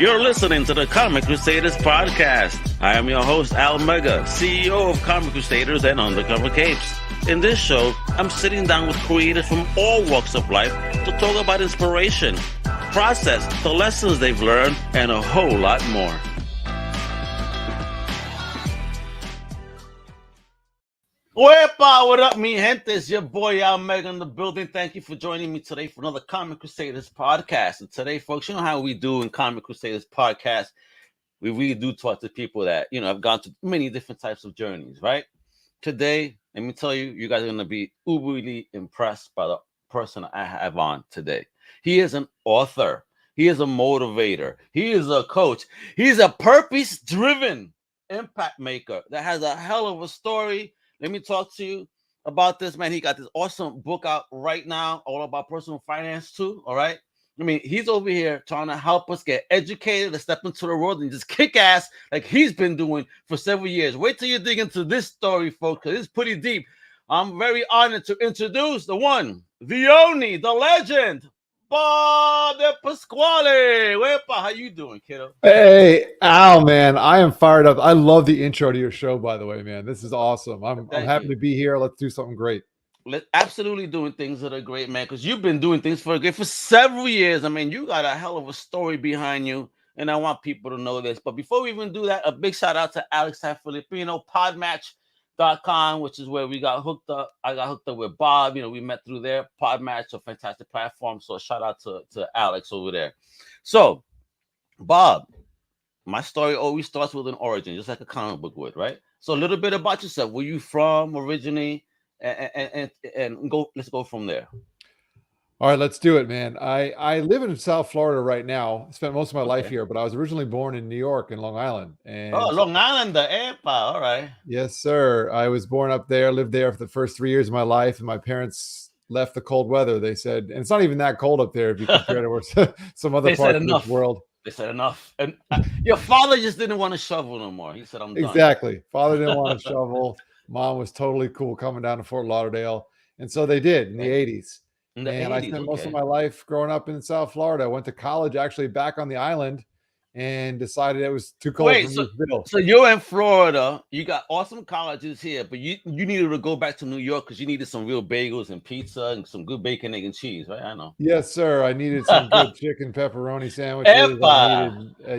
You're listening to the Comic Crusaders Podcast. I am your host, Al Mega, CEO of Comic Crusaders and Undercover Capes. In this show, I'm sitting down with creators from all walks of life to talk about inspiration, process, the lessons they've learned, and a whole lot more. Wepa, what up, mi gente? It's your boy Al Mega in the building. Thank you for joining me today for another Comic Crusaders podcast. And today, folks, you know how we do in Comic Crusaders podcast. We really do talk to people that, have gone through many different types of journeys, right? Today, let me tell you, you guys are going to be uberly impressed by the person I have on today. He is an author. He is a motivator. He is a coach. He's a purpose-driven impact maker that has a hell of a story. Let me talk to you about this, man. He got this awesome book out right now, all about personal finance too, all right? I mean, he's over here trying to help us get educated and step into the world and just kick ass like he's been doing for several years. Wait till you dig into this story, folks, because it's pretty deep. I'm very honored to introduce the one, the only, the legend, Bob DePasquale. Wepa, how you doing, kiddo? Hey, Al, man, I am fired up. I love the intro to your show, by the way, man. This is awesome. I'm happy to be here. Let's do something great. Absolutely doing things that are great, man, because you've been doing things for several years. I mean, you got a hell of a story behind you, and I want people to know this. But before we even do that, a big shout out to Alex Filipino, podmatch.com, which is where we got hooked up. I got hooked up with Bob. We met through there. Podmatch, a fantastic platform. So shout out to Alex over there. So, Bob, my story always starts with an origin, just like a comic book would, right? So a little bit about yourself. Where you from originally? And go. Let's go from there. All right, let's do it, man. I live in South Florida right now. I spent most of my life here, but I was originally born in New York in Long Island. And Long Island, the Epa. All right. Yes, sir. I was born up there, lived there for the first 3 years of my life, and my parents left the cold weather. They said, and it's not even that cold up there if you compare it to some other parts of this world. They said enough. And your father just didn't want to shovel no more. He said, I'm done. Exactly. Father didn't want to shovel. Mom was totally cool coming down to Fort Lauderdale. And so they did in the 80s. I spent most of my life growing up in South Florida. I went to college actually back on the island and decided it was too cold for me to build. So you're in Florida. You got awesome colleges here, but you needed to go back to New York because you needed some real bagels and pizza and some good bacon, egg, and cheese, right? I know. Yes, sir. I needed some good chicken pepperoni sandwiches.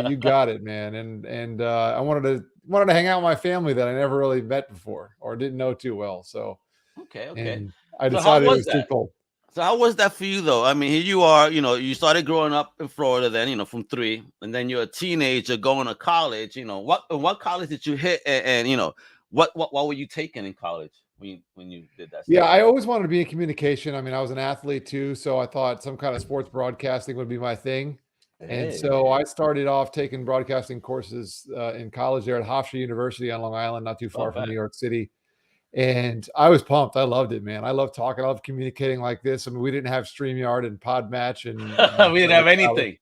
You got it, man. And I wanted to hang out with my family that I never really met before or didn't know too well. So okay. And I decided it was too cold. So how was that for you, though? I mean, here you are, you started growing up in Florida then, from 3, and then you're a teenager going to college. What college did you hit, and what were you taking in college when you did that stuff? Yeah, I always wanted to be in communication. I mean, I was an athlete too, so I thought some kind of sports broadcasting would be my thing. And so I started off taking broadcasting courses in college there at Hofstra University on Long Island, not too far from New York City. And I was pumped. I loved it, man. I love talking. I love communicating like this. I mean, we didn't have StreamYard and Podmatch, and we didn't have anything,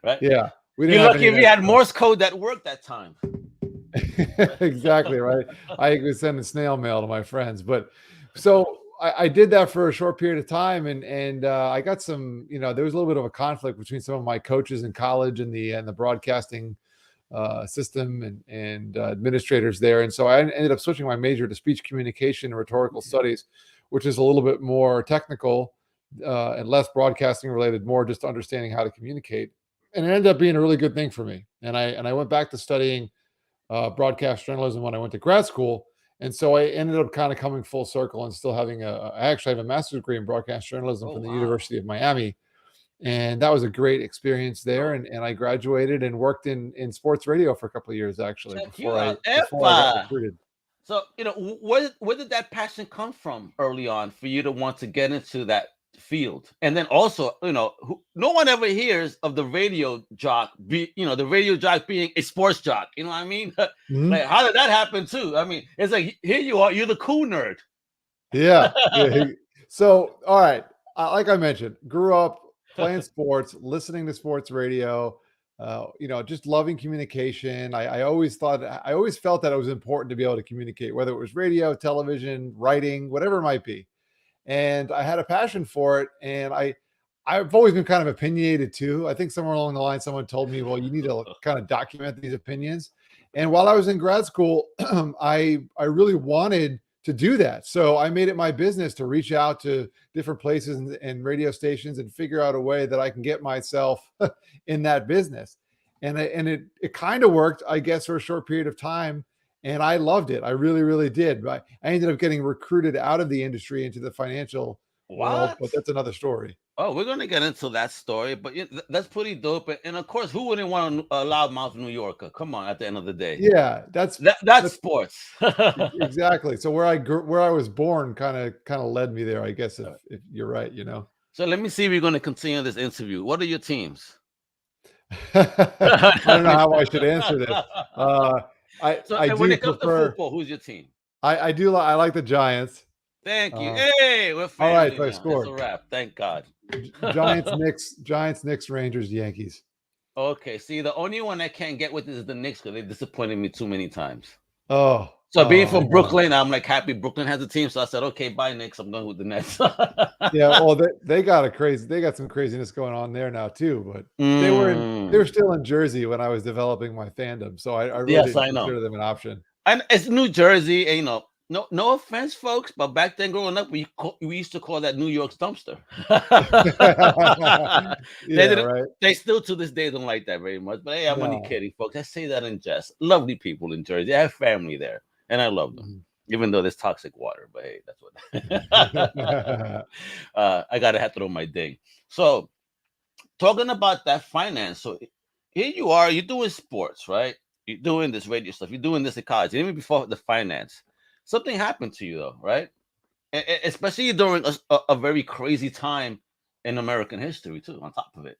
right? Yeah, You're lucky if you had Morse code that worked that time. Exactly right. I was sending snail mail to my friends, but so I did that for a short period of time, and I got some. There was a little bit of a conflict between some of my coaches in college and the broadcasting system and administrators there. And so I ended up switching my major to speech communication and rhetorical studies, which is a little bit more technical and less broadcasting related, more just understanding how to communicate. And it ended up being a really good thing for me. And I went back to studying broadcast journalism when I went to grad school. And so I ended up kind of coming full circle and still having I actually have a master's degree in broadcast journalism from the University of Miami. And that was a great expence there. And I graduated and worked in sports radio for a couple of years, actually, before I got recruited. So, where did that passion come from early on for you to want to get into that field? And then also, no one ever hears of the radio jock, the radio jock being a sports jock. You know what I mean? Mm-hmm. Like, how did that happen too? I mean, it's like, here you are, you're the cool nerd. Yeah. So, all right. Like I mentioned, grew up playing sports, listening to sports radio, just loving communication. I always felt that it was important to be able to communicate, whether it was radio, television, writing, whatever it might be. And I had a passion for it. And I I've always been kind of opinionated too. I think somewhere along the line, someone told me, well, you need to kind of document these opinions. And while I was in grad school, I really wanted to do that. So I made it my business to reach out to different places and radio stations and figure out a way that I can get myself in that business. And it kind of worked, I guess, for a short period of time. And I loved it. I really, really did. But I ended up getting recruited out of the industry into the financial world, but that's another story. Oh, we're going to get into that story, but that's pretty dope. And of course, who wouldn't want a loudmouth New Yorker? Come on, at the end of the day. Yeah, that's sports. Exactly. So where I was born kind of led me there, I guess, if you're right, you know. So let me see if we're going to continue this interview. What are your teams? I don't know how I should answer this. When it comes to football, who's your team? I like the Giants. Thank you. Hey, we're family. All right, so now. I scored. It's a wrap. Thank God. Giants, Knicks, Rangers, Yankees. Okay. See, the only one I can't get with is the Knicks because they disappointed me too many times. Oh. So being from Brooklyn, I'm like happy Brooklyn has a team. So I said, okay, bye Knicks. I'm going with the Nets. Yeah, well, they got some craziness going on there now too. But they were still in Jersey when I was developing my fandom. So I really didn't consider them an option. And it's New Jersey, and, you know. No offense, folks, but back then growing up, we used to call that New York's dumpster. Right. They still to this day don't like that very much. But hey, I'm only kidding, folks. I say that in jest. Lovely people in Jersey. I have family there, and I love them, even though there's toxic water. But hey, that's what. I gotta have to throw my ding. So, talking about that finance. So here you are. You're doing sports, right? You're doing this radio stuff. You're doing this at college. Even before the finance. Something happened to you, though, right? Especially during a very crazy time in American history, too, on top of it.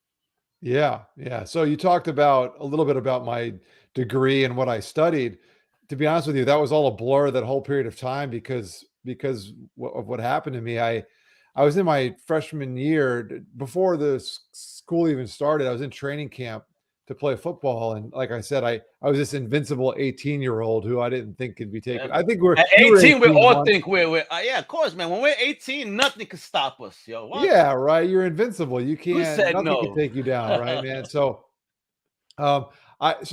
Yeah. So you talked a little bit about my degree and what I studied. To be honest with you, that was all a blur that whole period of time because of what happened to me. I was in my freshman year, before the school even started. I was in training camp to play football, and like I said, I was this invincible 18-year-old who I didn't think could be taken. I think at 18 we all think we're yeah, of course, man. When we're 18, nothing can stop us, yo. What? Yeah, right. You're invincible. You can't. Nothing no? Can take you down, right, man? So, so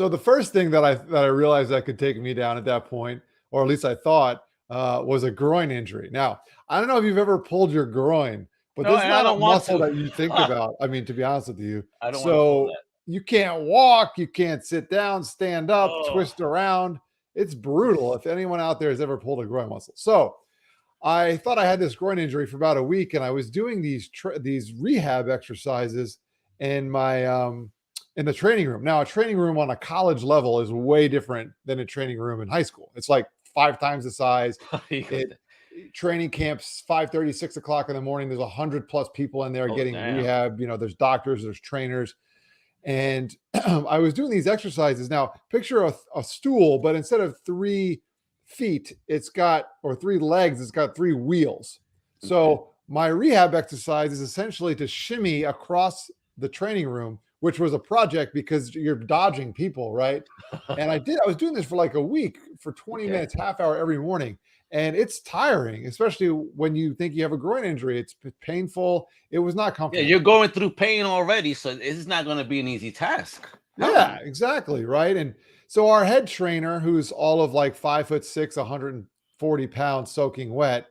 the first thing that I realized that could take me down at that point, or at least I thought, was a groin injury. Now, I don't know if you've ever pulled your groin, but there's not a muscle that you think about. I mean, to be honest with you, I don't want to pull that. You can't walk, you can't sit down, stand up, twist around. It's brutal if anyone out there has ever pulled a groin muscle. So I thought I had this groin injury for about a week, and I was doing these rehab exercises in my in the training room. Now, a training room on a college level is way different than a training room in high school. It's like 5 times the size. Training camps, 5:30, 6 o'clock in the morning. There's 100+ people in there getting rehab. You know, there's doctors, there's trainers. And I was doing these exercises. Now, picture a stool, but instead of 3 feet, or 3 legs, it's got 3 wheels. So my rehab exercise is essentially to shimmy across the training room, which was a project because you're dodging people, right? And I was doing this for like a week, for 20 minutes, half hour every morning. And it's tiring, especially when you think you have a groin injury. It's painful. It was not comfortable. Yeah, you're going through pain already, so it's not going to be an easy task. Yeah, exactly, right? And so our head trainer, who's all of like 5'6", 140 pounds, soaking wet,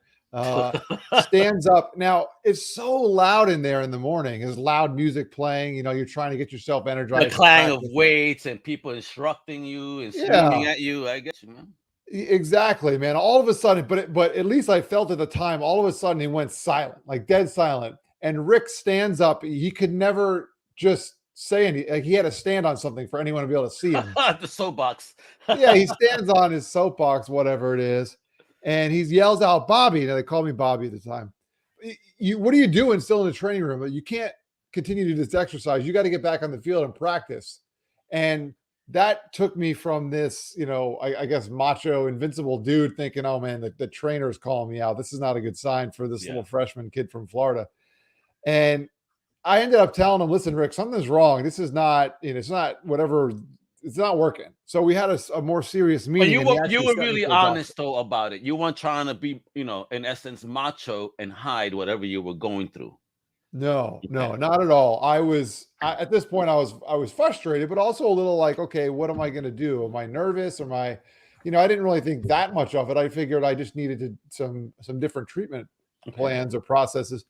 stands up. Now, it's so loud in there in the morning. There's loud music playing. You know, you're trying to get yourself energized. The clang of weights and people instructing you and screaming at you. I get you, man. Exactly, man. All of a sudden, but at least I felt at the time, all of a sudden he went silent, like dead silent. And Rick stands up. He could never just say anything. Like, he had to stand on something for anyone to be able to see him. The soapbox. Yeah, he stands on his soapbox, whatever it is. And he yells out, "Bobby." Now, they called me Bobby at the time. What are you doing still in the training room? You can't continue to do this exercise. You got to get back on the field and practice. And that took me from this, you know, I guess macho, invincible dude thinking, oh man, the trainer is calling me out. This is not a good sign for this little freshman kid from Florida. And I ended up telling him, listen, Rick, something's wrong. This is not, you know, it's not whatever. It's not working. So we had a more serious meeting. But you were really honest though about it. You weren't trying to be, you know, in essence, macho and hide whatever you were going through. No, Okay. not at all. At this point, I was frustrated, but also a little like, okay, what am I going to do? Am I nervous? Am I, I didn't really think that much of it. I figured I just needed some different treatment plans or processes.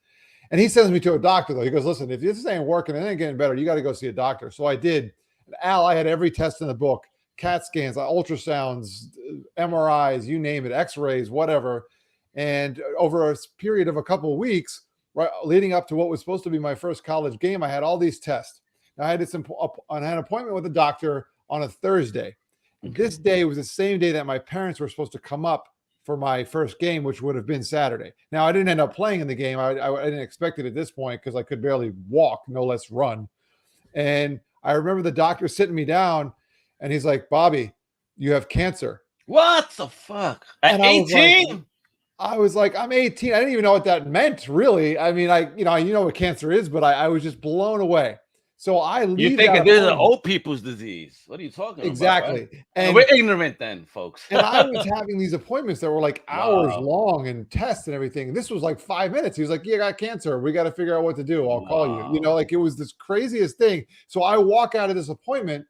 And he sends me to a doctor though. He goes, listen, if this ain't working, it ain't getting better, you got to go see a doctor. So I did. And Al, I had every test in the book, CAT scans, ultrasounds, MRIs, you name it, X-rays, whatever. And over a period of a couple of weeks, right, leading up to what was supposed to be my first college game, I had all these tests. I had an appointment with a doctor on a Thursday. Okay. This day was the same day that my parents were supposed to come up for my first game, which would have been Saturday. Now, I didn't end up playing in the game. I didn't expect it at this point because I could barely walk, no less run. And I remember the doctor sitting me down, and he's like, Bobby, you have cancer. What the fuck? At 18? I was like, I'm 18. I didn't even know what that meant, really. I mean, you know what cancer is, but I was just blown away. So I leave. You think this is an old people's disease? What are you talking about? Exactly. Right? And we're ignorant then, folks. And I was having these appointments that were like hours long and tests and everything. And this was like 5 minutes. He was like, you got cancer. We got to figure out what to do. I'll call you. Like it was this craziest thing. So I walk out of this appointment,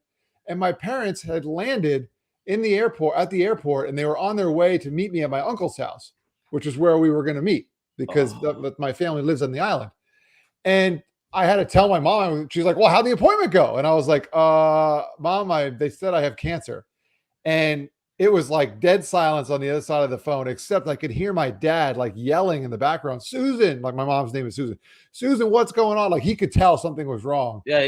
and my parents had landed at the airport, and they were on their way to meet me at my uncle's house, which is where we were going to meet because my family lives on the island. And I had to tell my mom. She's like, well, how'd the appointment go? And I was like, Mom, they said I have cancer. And it was like dead silence on the other side of the phone, except I could hear my dad like yelling in the background, Susan, like my mom's name is Susan. Susan, what's going on? Like he could tell something was wrong. Yeah,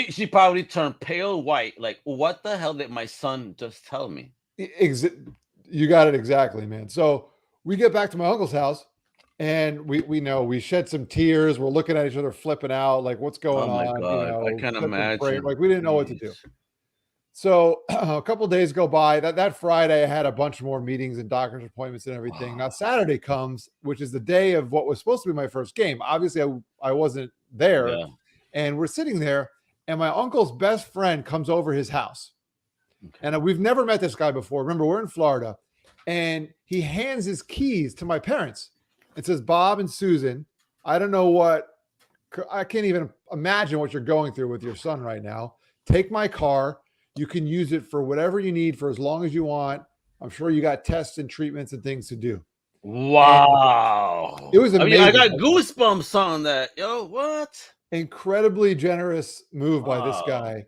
she probably turned pale white. Like, what the hell did my son just tell me? You got it exactly, man. So we get back to my uncle's house, and we shed some tears. We're looking at each other, flipping out, like what's going on? God, I can't imagine. Like we didn't know what to do. So a couple of days go by. That Friday, I had a bunch more meetings and doctor's appointments and everything. Now Saturday comes, which is the day of what was supposed to be my first game. Obviously, I wasn't there, and we're sitting there, and my uncle's best friend comes over his house, and we've never met this guy before. Remember, we're in Florida, and he hands his keys to my parents. It says, Bob and Susan, I can't even imagine what you're going through with your son right now. Take my car. You can use it for whatever you need for as long as you want. I'm sure you got tests and treatments and things to do. Wow. And it was amazing. I got goosebumps on that. Yo, what? Incredibly generous move by this guy.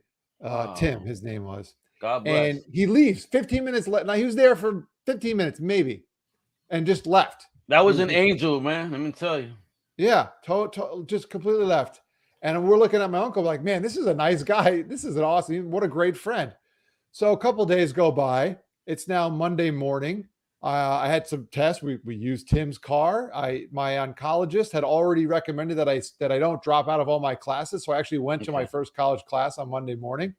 Tim, his name was. God bless. And he leaves 15 minutes left. Now he was there for 15 minutes, maybe, and just left. That was an angel, man. Let me tell you. Yeah, just completely left. And we're looking at my uncle like, man, this is a nice guy. This is an awesome, what a great friend. So a couple days go by. It's now Monday morning. I had some tests. We used Tim's car. My oncologist had already recommended that I don't drop out of all my classes. So I actually went to my first college class on Monday morning.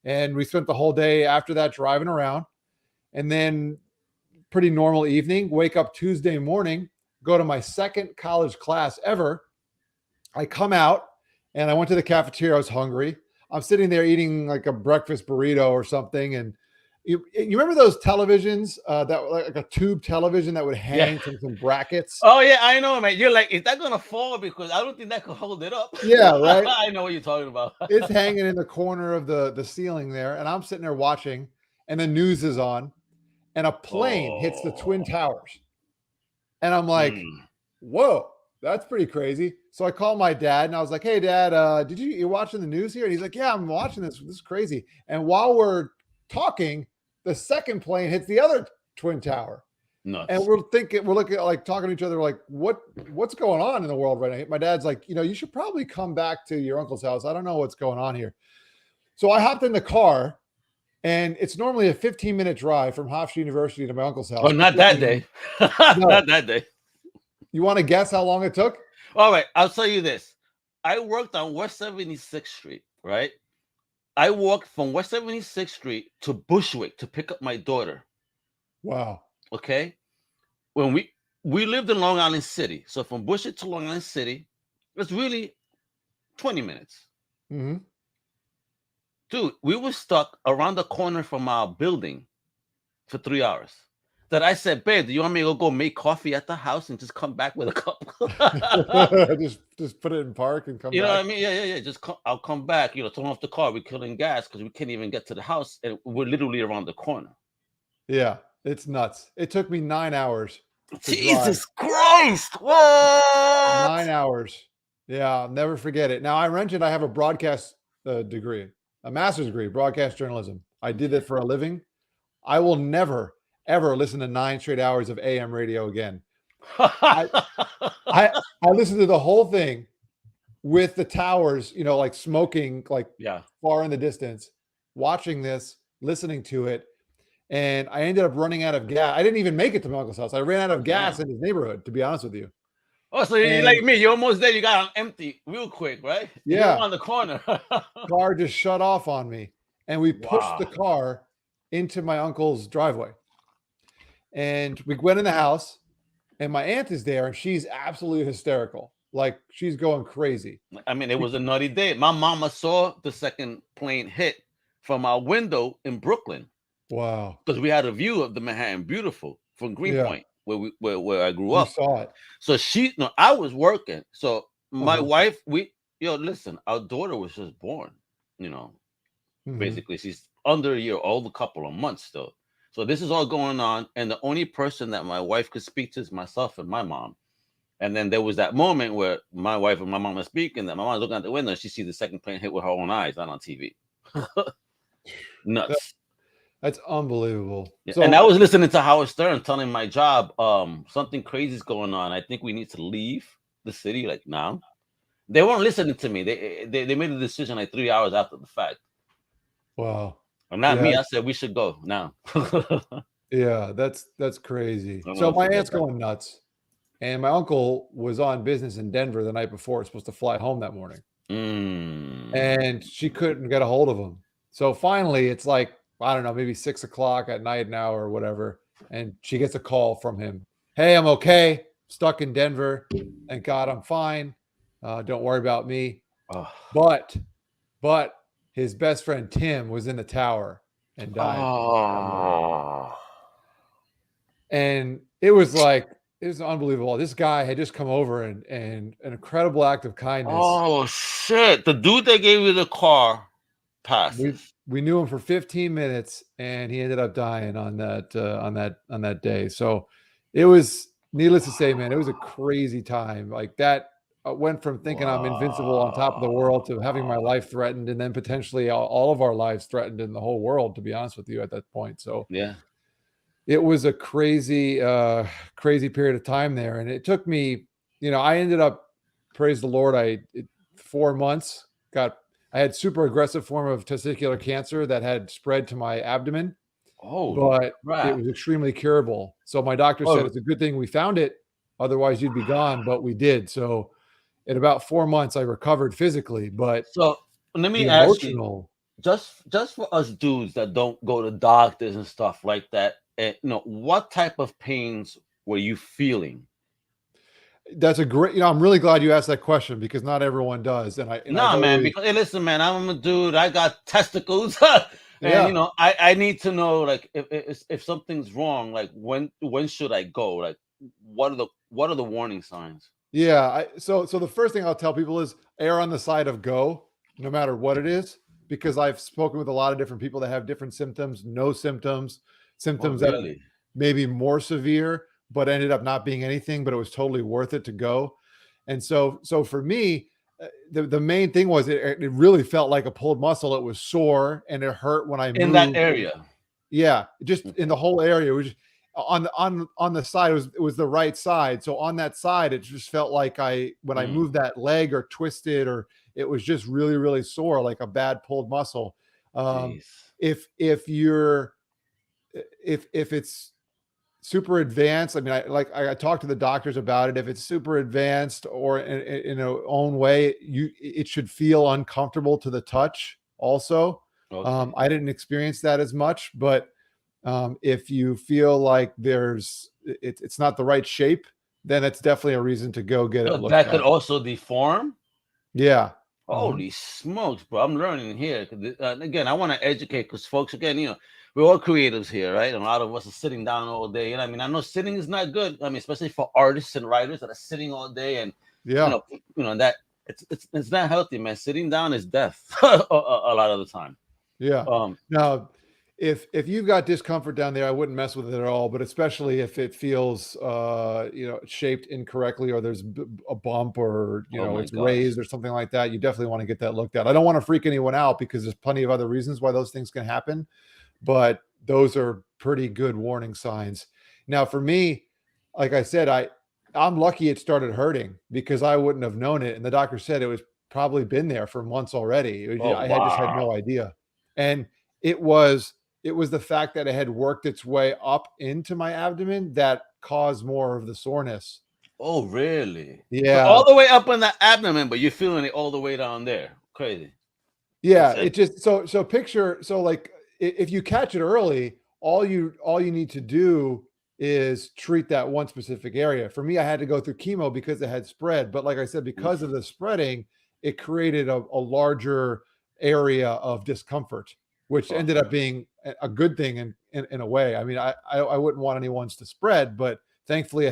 And we spent the whole day after that driving around. And then pretty normal evening, wake up Tuesday morning, go to my second college class ever. I come out, and I went to the cafeteria. I was hungry. I'm sitting there eating like a breakfast burrito or something. And you remember those televisions that were like a tube television that would hang from some brackets? Oh, yeah, I know, man. You're like, is that going to fall? Because I don't think that could hold it up. Yeah, right? I know what you're talking about. It's hanging in the corner of the ceiling there. And I'm sitting there watching, and the news is on, and a plane hits the Twin Towers. And I'm like, whoa. That's pretty crazy. So I called my dad, and I was like, hey, Dad, you're watching the news here? And he's like, yeah, I'm watching this. This is crazy. And while we're talking, the second plane hits the other Twin Tower. Nuts. And we're looking at like talking to each other, like, what's going on in the world right now? My dad's like, you should probably come back to your uncle's house. I don't know what's going on here. So I hopped in the car, and it's normally a 15-minute drive from Hofstra University to my uncle's house. Oh, not that day. Not that day. You want to guess how long it took? All right, I'll tell you this. I worked on West 76th Street, right? I walked from West 76th Street to Bushwick to pick up my daughter. Wow. Okay? When we lived in Long Island City. So from Bushwick to Long Island City, it's really 20 minutes. Mm-hmm. Dude, we were stuck around the corner from our building for 3 hours. that I said, babe, do you want me to go make coffee at the house and just come back with a cup? just put it in park and come You know back. what I mean? Yeah. I'll come back. Turn off the car. We're killing gas because we can't even get to the house, and we're literally around the corner. Yeah, it's nuts. It took me 9 hours. Jesus Christ! What? 9 hours. Yeah, I'll never forget it. Now, I mentioned I have a broadcast degree, a master's degree, broadcast journalism. I did it for a living. I will never, ever listen to 9 straight hours of AM radio again. I listened to the whole thing with the towers, like smoking, like far in the distance, watching this, listening to it. And I ended up running out of gas. I didn't even make it to my uncle's house. I ran out of gas in his neighborhood, to be honest with you. Oh, so you're like me. You're almost there. You got on empty real quick, right? Yeah. You're on the corner. Car just shut off on me. And we pushed the car into my uncle's driveway. And we went in the house. And my aunt is there. And she's absolutely hysterical. Like, she's going crazy. I mean, it was a nutty day. My mama saw the second plane hit from our window in Brooklyn. Wow. Because we had a view of the Manhattan Beautiful from Greenpoint, where I grew up. You saw it. So I was working. So my wife, listen, our daughter was just born, basically she's under a year old, a couple of months still. So this is all going on. And the only person that my wife could speak to is myself and my mom. And then there was that moment where my wife and my mom are speaking, that my mom's looking out the window and she sees the second plane hit with her own eyes, not on TV. Nuts. That's unbelievable. Yeah. So, and I was listening to Howard Stern telling my job, something crazy is going on. I think we need to leave the city like now. They weren't listening to me. They made a decision like 3 hours after the fact. Wow. And not me. I said we should go now. Yeah, that's crazy. So my aunt's going nuts. And my uncle was on business in Denver the night before. Supposed to fly home that morning. And she couldn't get a hold of him. So finally, it's like, I don't know, maybe 6 o'clock at night now or whatever. And she gets a call from him. Hey, I'm okay. Stuck in Denver. Thank God I'm fine. Don't worry about me. But his best friend Tim was in the tower and died. And it was unbelievable. This guy had just come over and an incredible act of kindness. Oh shit. The dude that gave you the car passed. We knew him for 15 minutes and he ended up dying on that day. So it was, needless to say, man, it was a crazy time. Like that went from thinking I'm invincible on top of the world to having my life threatened, and then potentially all of our lives threatened in the whole world, to be honest with you, at that point. So yeah, it was a crazy period of time there. And it took me, I ended up, praise the Lord, 4 months I had super aggressive form of testicular cancer that had spread to my abdomen. But it was extremely curable. So my doctor said it's a good thing we found it. Otherwise you'd be gone, but we did. So in about 4 months I recovered physically, but so let me ask you, just for us dudes that don't go to doctors and stuff like that, what type of pains were you feeling? That's a great, I'm really glad you asked that question because not everyone does. And man, because listen, man, I'm a dude. I got testicles, and I need to know, like, if something's wrong, like when should I go? Like, what are the warning signs? Yeah, so the first thing I'll tell people is err on the side of go, no matter what it is, because I've spoken with a lot of different people that have different symptoms, no symptoms that may be more severe, but ended up not being anything, but it was totally worth it to go. And so for me, the main thing was it really felt like a pulled muscle. It was sore and it hurt when I moved. In that area. Yeah, just in the whole area. It was just, on the side, it was the right side. So on that side, it just felt like when I moved that leg or twisted, or it was just really, really sore, like a bad pulled muscle. If it's super advanced, I mean, I talked to the doctors about it. If it's super advanced or in a own way, it should feel uncomfortable to the touch also. I didn't experience that as much, but if you feel like it's not the right shape, then it's definitely a reason to go get it looked at. That could also deform. Yeah. Holy smokes, bro! I'm learning here. Again, I want to educate because folks, again, we're all creatives here, right? And a lot of us are sitting down all day. And I mean, I know sitting is not good. I mean, especially for artists and writers that are sitting all day, and Yeah. that it's not healthy, man. Sitting down is death a lot of the time. Yeah. Now, if you've got discomfort down there, I wouldn't mess with it at all. But especially if it feels, shaped incorrectly, or there's a bump, or Oh my it's gosh. raised or something like that, you definitely want to get that looked at. I don't want to freak anyone out, because there's plenty of other reasons why those things can happen, but those are pretty good warning signs. Now, for me, like I said, I'm lucky it started hurting, because I wouldn't have known it, and the doctor said it was probably been there for months already. Oh I had just had no wow. idea. And it was the fact that it had worked its way up into my abdomen that caused more of the soreness. Oh really? So Yeah. all the way up in the abdomen, but you're feeling it all the way down there. Crazy. Yeah, That's it. it just so picture, so like, if you catch it early, all you need to do is treat that one specific area. For me, I had to go through chemo because it had spread, but like I said, because of Oof. the spreading, it created a larger area of discomfort, which ended up Okay. being a good thing in a way. I mean, I wouldn't want anyone's to spread, but thankfully it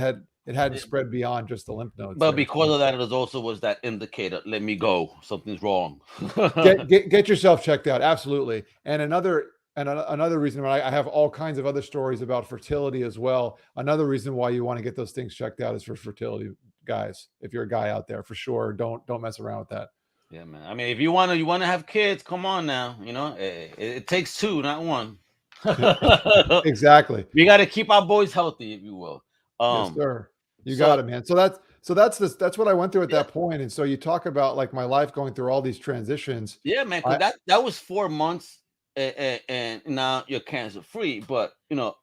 hadn't spread beyond just the lymph nodes But there. because of that, it was that indicator. Let me go. Something's wrong. Get yourself checked out. Absolutely. And another reason why I have all kinds of other stories about fertility as well. Another reason why you want to get those things checked out is for fertility, guys. If you're a guy out there, for sure, don't mess around with that. Yeah, man. I mean, if you wanna have kids, come on now. It takes two, not one. Exactly. We got to keep our boys healthy, if you will. Yes, Um. sir. You got So it, man. So that's what I went through at yeah, that point. And so you talk about like my life going through all these transitions. yeah, man. Because I that was 4 months, and now you're cancer free. But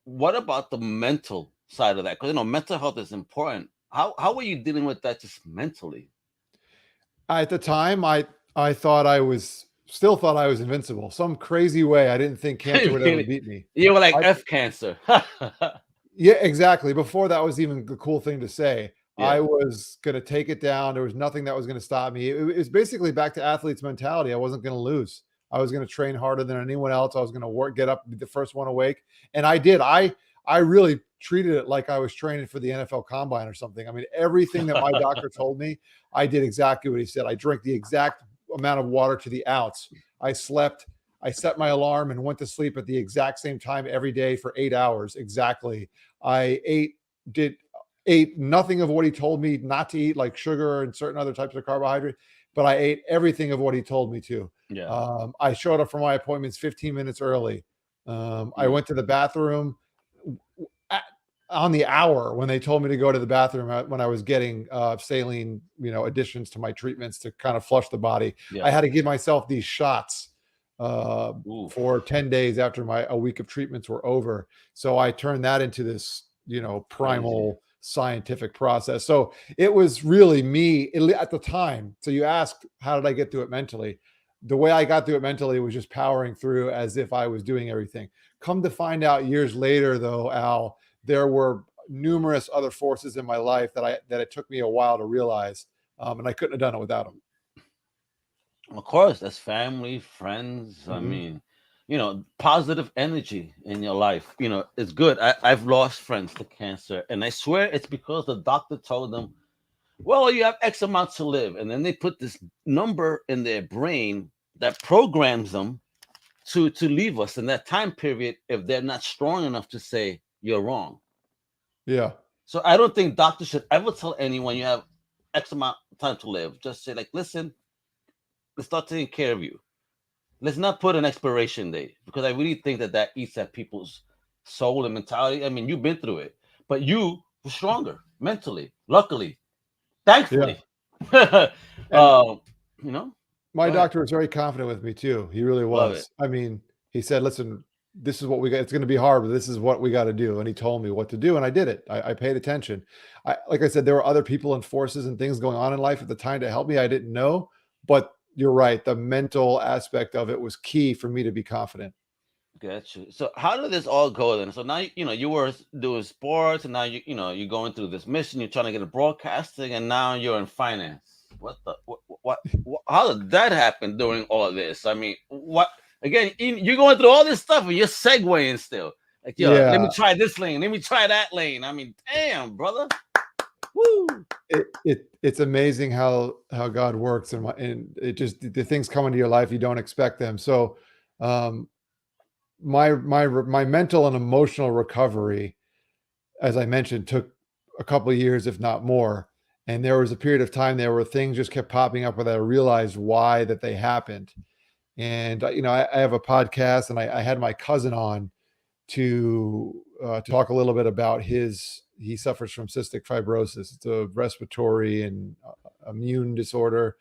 what about the mental side of that? Because mental health is important. How were you dealing with that just mentally? at the time, I still thought I was invincible. Some crazy way I didn't think cancer would ever Really? beat me. You were like I F cancer. Yeah, exactly. Before that was even the cool thing to say. I Yeah. was gonna take it down. There was nothing that was gonna stop me. It was basically back to athlete's mentality. I wasn't gonna lose. I was gonna train harder than anyone else. I was gonna work, get up, be the first one awake, and I did. I really treated it like I was training for the NFL Combine or something. I mean, everything that my doctor told me, I did exactly what he said. I drank the exact amount of water to the ounce. I slept. I set my alarm and went to sleep at the exact same time every day for 8 hours exactly. I ate nothing of what he told me not to eat, like sugar and certain other types of carbohydrate, but I ate everything of what he told me to. Yeah. I showed up for my appointments 15 minutes early. I Mm. went to the bathroom at, on the hour when they told me to go to the bathroom when I was getting saline, additions to my treatments to kind of flush the body. Yeah. I had to give myself these shots Oof. for 10 days after a week of treatments were over. So I turned that into this, Crazy. primal scientific process. So it was really me at the time. So you asked, how did I get through it mentally? The way I got through it mentally was just powering through as if I was doing everything. Come to find out years later, though, Al, there were numerous other forces in my life that it took me a while to realize, and I couldn't have done it without them. Of course, that's family, friends. I Mhm. mean, positive energy in your life. It's good. I've lost friends to cancer, and I swear it's because the doctor told them, well, you have X amount to live. And then they put this number in their brain that programs them to leave us in that time period if they're not strong enough to say you're wrong. Yeah. So I don't think doctors should ever tell anyone you have X amount of time to live. Just say, like, listen, let's start taking care of you. Let's not put an expiration date, because I really think that eats at people's soul and mentality. I mean, you've been through it, but you were stronger mentally, luckily, Yeah. thankfully. And You know, my go ahead. doctor was very confident with me too. He really Love it. was. I mean, he said, "Listen, this is what we got. It's going to be hard, but this is what we got to do." And he told me what to do, and I did it. I paid attention. Like I said, there were other people and forces and things going on in life at the time to help me. I didn't know, but you're right. The mental aspect of it was key for me to be confident. Got you. So how did this all go then? So now you were doing sports, and now you're going through this mission. You're trying to get a broadcasting, and now you're in finance. What the what? How did that happen during all of this? I mean, what? Again, you're going through all this stuff and you're segueing still. Like, yo, let me Yeah. try this lane. Let me try that lane. I mean, damn, brother. Woo. It's amazing how God works, and it just, the things come into your life, you don't expect them. So my mental and emotional recovery, as I mentioned, took a couple of years, if not more. And there was a period of time there where things just kept popping up without I realized why that they happened. And I have a podcast, and I had my cousin on to talk a little bit about he suffers from cystic fibrosis. It's a respiratory and immune disorder.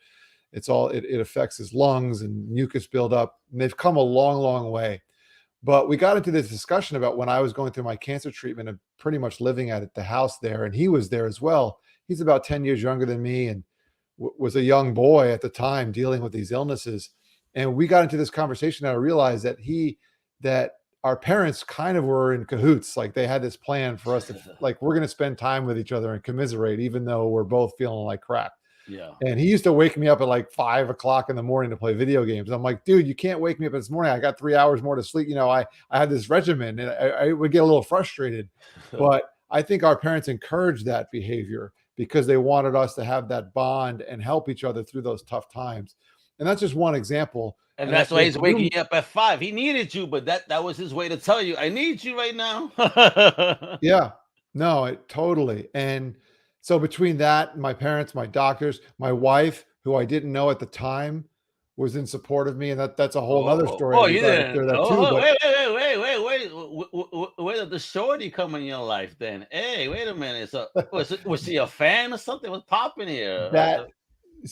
It affects his lungs and mucus buildup. And they've come a long, long way. But we got into this discussion about when I was going through my cancer treatment and pretty much living at the house there. And he was there as well. He's about 10 years younger than me and was a young boy at the time dealing with these illnesses. And we got into this conversation, and I realized that our parents kind of were in cahoots. Like, they had this plan for us to, like, we're going to spend time with each other and commiserate, even though we're both feeling like crap. Yeah. And he used to wake me up at like 5 o'clock in the morning to play video games. I'm like, dude, you can't wake me up this morning. I got 3 hours more to sleep. I had this regimen, and I would get a little frustrated. But I think our parents encouraged that behavior because they wanted us to have that bond and help each other through those tough times. And that's just one example. And that's why he's waking you up at 5. He needed you, but that was his way to tell you, I need you right now. Yeah, no, totally. And so between that, my parents, my doctors, my wife, who I didn't know at the time, was in support of me. And that's a whole other story. Oh, you didn't. Wait. Where did the shorty come in your life then? Hey, wait a minute. So was she a fan or something? What's popping here?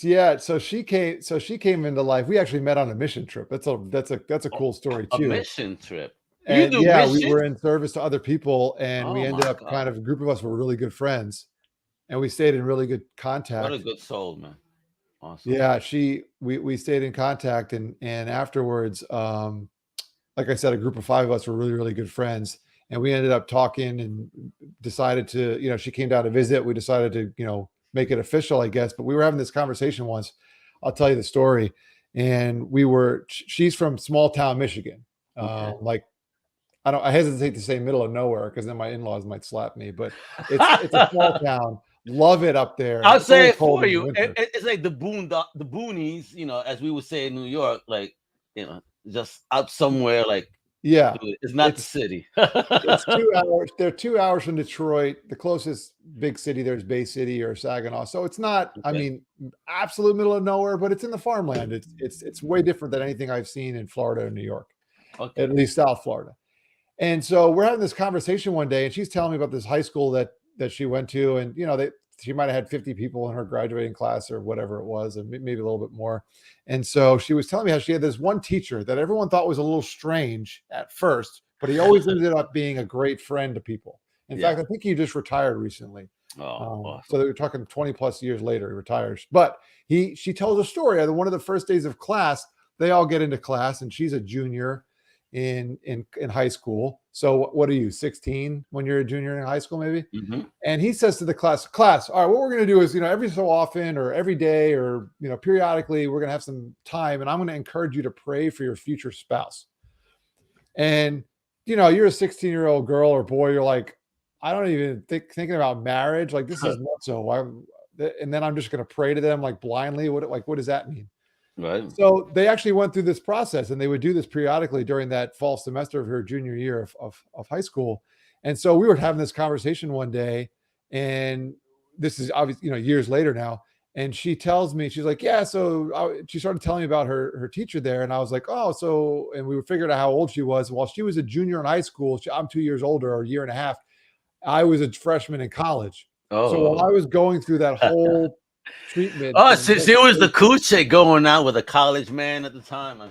Yeah, so she came into life. We actually met on a mission trip. That's a cool story too. A mission trip. And yeah, we were in service to other people, and we ended up kind of, a group of us were really good friends, and we stayed in really good contact. What a good soul, man. Awesome. Yeah, we stayed in contact, and afterwards, like I said, a group of 5 of us were really, really good friends, and we ended up talking and decided to, she came down to visit. We decided to, make it official, I guess. But we were having this conversation once. I'll tell you the story. And she's from small town Michigan. Okay. I hesitate to say middle of nowhere because then my in-laws might slap me, but it's a small town. Love it up there. I'll say it for you. It's like the boonies, as we would say in New York, like, just out somewhere, like, yeah, it's not the city. It's 2 hours. They're 2 hours from Detroit. The closest big city there is Bay City or Saginaw. So it's not, Okay. Absolute middle of nowhere, but it's in the farmland. It's way different than anything I've seen in Florida or New York, at least South Florida. And so we're having this conversation one day, and she's telling me about this high school that she went to, and she might have had 50 people in her graduating class or whatever it was, and maybe a little bit more. And so she was telling me how she had this one teacher that everyone thought was a little strange at first, but he always ended up being a great friend to people. In fact, I think he just retired recently. Awesome. So they're talking 20 plus years later, he retires. But she tells a story. On one of the first days of class, they all get into class, and she's a junior in high school. So what are you, 16 when you're a junior in high school, maybe? Mm-hmm. And he says to the class, all right, what we're going to do is, every so often or every day or, periodically, we're going to have some time, and I'm going to encourage you to pray for your future spouse. And, you're a 16-year-old girl or boy, you're like, I don't even thinking about marriage. Like, this is not so. And then I'm just going to pray to them like blindly. What does that mean? Right. So they actually went through this process, and they would do this periodically during that fall semester of her junior year of high school. And so we were having this conversation one day, and this is obviously, years later now. And she tells me, she's like, yeah. So she started telling me about her teacher there. And I was like, oh, so, and we figured out how old she was. While she was a junior in high school, I'm 2 years older, or a year and a half. I was a freshman in college. Oh. So while I was going through that whole treatment. Oh, she was the coochie going out with a college man at the time.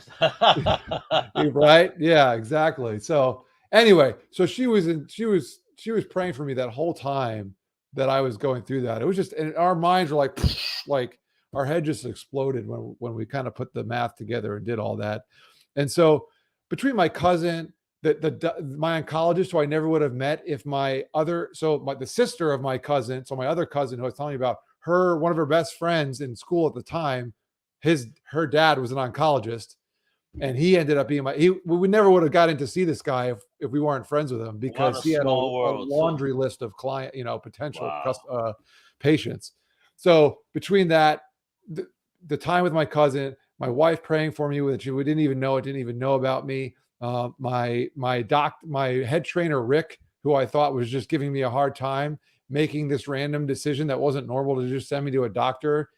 Right? Yeah, exactly. So anyway, so she was praying for me that whole time that I was going through that. It was just, and our minds were like our head just exploded when we kind of put the math together and did all that. And so between my cousin, my oncologist, who I never would have met if the sister of my cousin, so my other cousin who I was telling you about, one of her best friends in school at the time, her dad was an oncologist. And he ended up being we never would have gotten to see this guy if we weren't friends with him, because he had a laundry list of client, potential patients. So between that, the time with my cousin, my wife praying for me, which we didn't even know about me. My head trainer, Rick, who I thought was just giving me a hard time, making this random decision that wasn't normal to just send me to a doctor,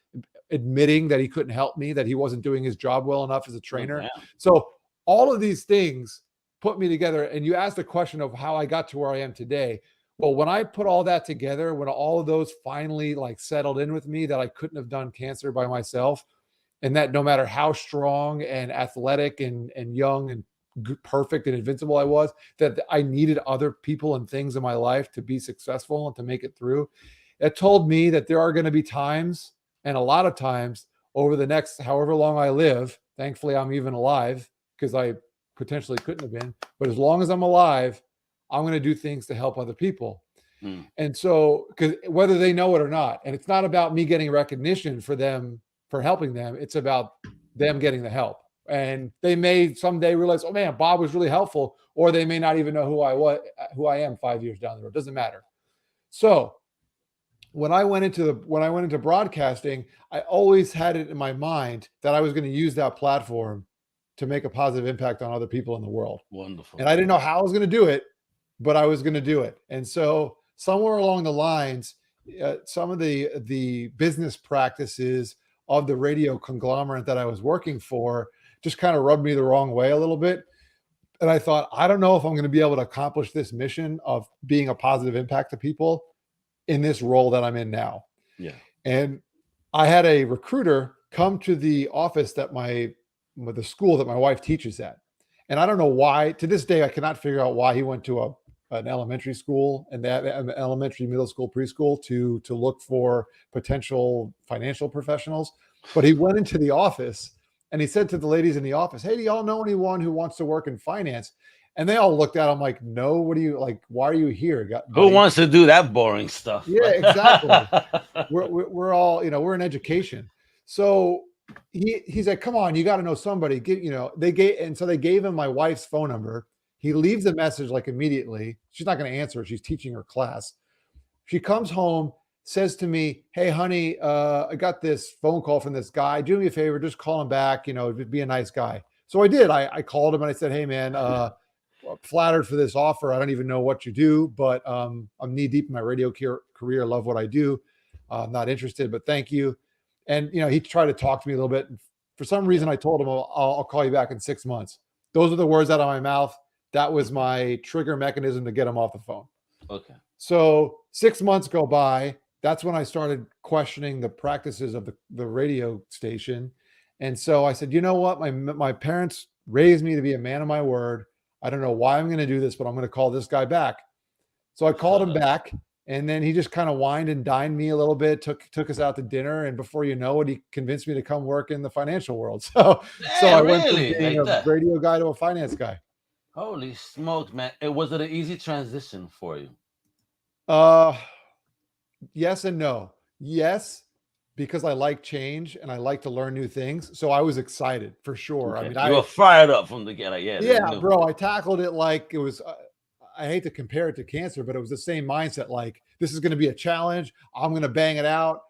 admitting that he couldn't help me, that he wasn't doing his job well enough as a trainer. So all of these things put me together. And you asked the question of how I got to where I am today. Well, when I put all that together, when all of those finally settled in with me, that I couldn't have done cancer by myself, and that no matter how strong and athletic and young and perfect and invincible I was, that I needed other people and things in my life to be successful and to make it through. It told me that there are going to be times, and a lot of times over the next however long I live, thankfully I'm even alive, because I potentially couldn't have been, but as long as I'm alive, I'm going to do things to help other people. And so, because whether they know it or not, and it's not about me getting recognition for them, for helping them, it's about them getting the help. And they may someday realize, oh man, Bob was really helpful, or they may not even know who I am 5 years down the road. Doesn't matter. So when I went into broadcasting, I always had it in my mind that I was going to use that platform to make a positive impact on other people in the world. Wonderful. And I didn't know how I was going to do it, but I was going to do it. And so somewhere along the lines, some of the business practices of the radio conglomerate that I was working for just kind of rubbed me the wrong way a little bit. And I thought, I don't know if I'm going to be able to accomplish this mission of being a positive impact to people in this role that I'm in now. Yeah. And I had a recruiter come to the office that the school that my wife teaches at. And I don't know why, to this day, I cannot figure out why he went to an elementary school and that elementary, middle school, preschool to look for potential financial professionals. But he went into the office and he said to the ladies in the office, hey, do y'all know anyone who wants to work in finance? And they all looked at him like, no, what do you like? Why are you here? Who wants to do that boring stuff? Yeah, exactly. we're all, we're in education. So he's like, come on, you got to know somebody. They gave him my wife's phone number. He leaves a message immediately. She's not going to answer. She's teaching her class. She comes home, says to me, hey, honey, I got this phone call from this guy. Do me a favor, just call him back, be a nice guy. So I did. I called him and I said, hey, man, flattered for this offer. I don't even know what you do, but I'm knee deep in my radio career. Love what I do. I'm not interested, but thank you. And, he tried to talk to me a little bit. And for some reason, I told him, I'll call you back in 6 months. Those are the words out of my mouth. That was my trigger mechanism to get him off the phone. Okay. So 6 months go by. That's when I started questioning the practices of the radio station. And so I said, you know what? My parents raised me to be a man of my word. I don't know why I'm going to do this, but I'm going to call this guy back. So I called him back, and then he just kind of wined and dined me a little bit, took us out to dinner. And before you know it, he convinced me to come work in the financial world. So I went from being a radio guy to a finance guy. Holy smokes, man. Was it an easy transition for you? Yes and no. Yes, because I like change and I like to learn new things. So I was excited for sure. Okay. I mean, you were fired up from the get-go. Yeah, bro. I tackled it like it was. I hate to compare it to cancer, but it was the same mindset. Like, this is going to be a challenge. I'm going to bang it out.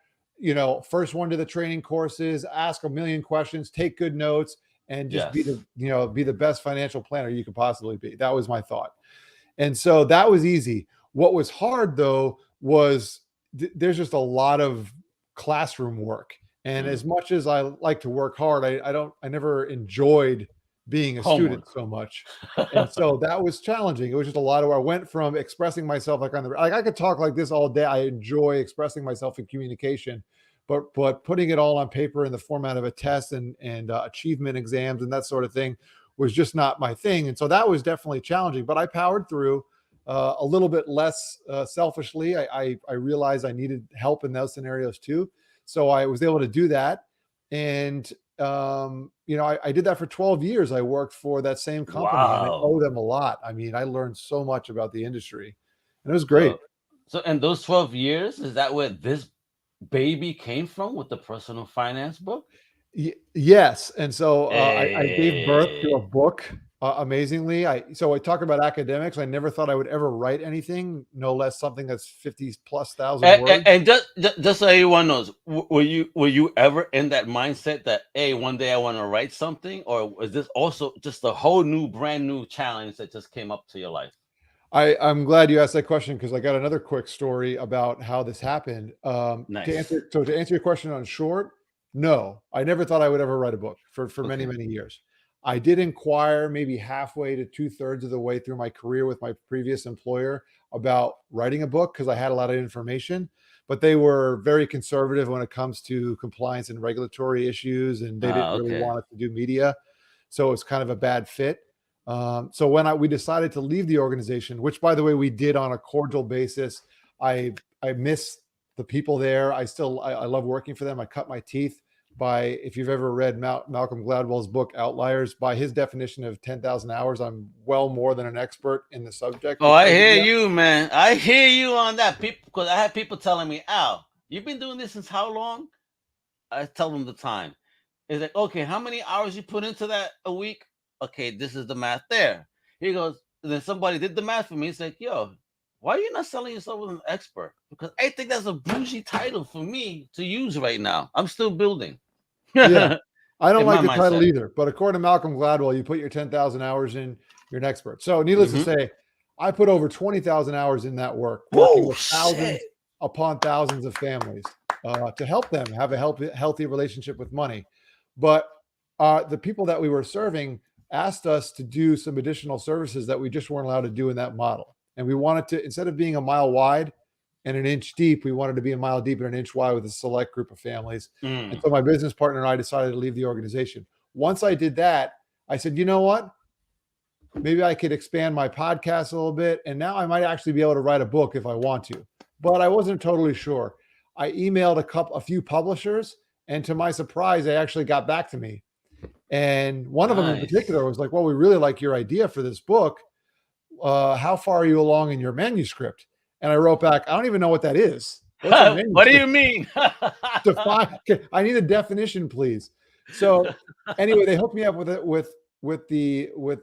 First one to the training courses, ask a million questions, take good notes, and just be the best financial planner you could possibly be. That was my thought. And so that was easy. What was hard though was there's just a lot of classroom work. And as much as I like to work hard, I never enjoyed being a student so much. And so that was challenging. It was just a lot of where I went from expressing myself I could talk like this all day. I enjoy expressing myself in communication, but putting it all on paper in the format of a test and achievement exams and that sort of thing was just not my thing. And so that was definitely challenging, but I powered through a little bit less selfishly. I realized I needed help in those scenarios too. So I was able to do that. And, I did that for 12 years. I worked for that same company. Wow. And I owe them a lot. I mean, I learned so much about the industry and it was great. So in those 12 years, is that where this baby came from with the personal finance book? Yes. And so I gave birth to a Hey. book. Amazingly, so I talk about academics. I never thought I would ever write anything, no less something that's 50 plus thousand words. And just so everyone knows, were you ever in that mindset that, hey, one day I want to write something, or was this also just a whole new, brand new challenge that just came up to your life? I'm glad you asked that question because I got another quick story about how this happened. Nice. To answer your question on short, no, I never thought I would ever write a book for many, Okay. many years. I did inquire maybe halfway to 2/3 of the way through my career with my previous employer about writing a book because I had a lot of information, but they were very conservative when it comes to compliance and regulatory issues, and they didn't really Okay. want us to do media. So it's kind of a bad fit. So when we decided to leave the organization, which by the way we did on a cordial basis, I miss the people there. I love working for them. I cut my teeth by, if you've ever read Malcolm Gladwell's book Outliers, by his definition of 10,000 hours, I'm well more than an expert in the subject Oh, I because of hear that. you, man. I hear you on that. People, because I had people telling me, Al, you've been doing this since how long? I tell them the time. It's like, okay, how many hours you put into that a week? Okay, this is the math there. He goes, then somebody did the math for me. It's like, yo, why are you not selling yourself as an expert? Because I think that's a bougie title for me to use right now. I'm still building. Yeah. I don't In my like the title mindset. either, but according to Malcolm Gladwell, you put your 10,000 hours in, you're an expert. So needless to Mm-hmm. say, I put over 20,000 hours in that work, working Whoa, with shit. thousands upon thousands of families to help them have a healthy relationship with money. But the people that we were serving asked us to do some additional services that we just weren't allowed to do in that model. And we wanted to, instead of being a mile wide and an inch deep, we wanted to be a mile deep and an inch wide with a select group of families. And Mm. so my business partner and I decided to leave the organization. Once I did that, I said, you know what? Maybe I could expand my podcast a little bit. And now I might actually be able to write a book if I want to. But I wasn't totally sure. I emailed a few publishers, and to my surprise, they actually got back to me. And one of them in particular Nice. was like, well, we really like your idea for this book. How far are you along in your manuscript? And I wrote back, I don't even know what that is. What's a What do you manuscript? mean? Define. I need a definition, please. So anyway, they hooked me up with it with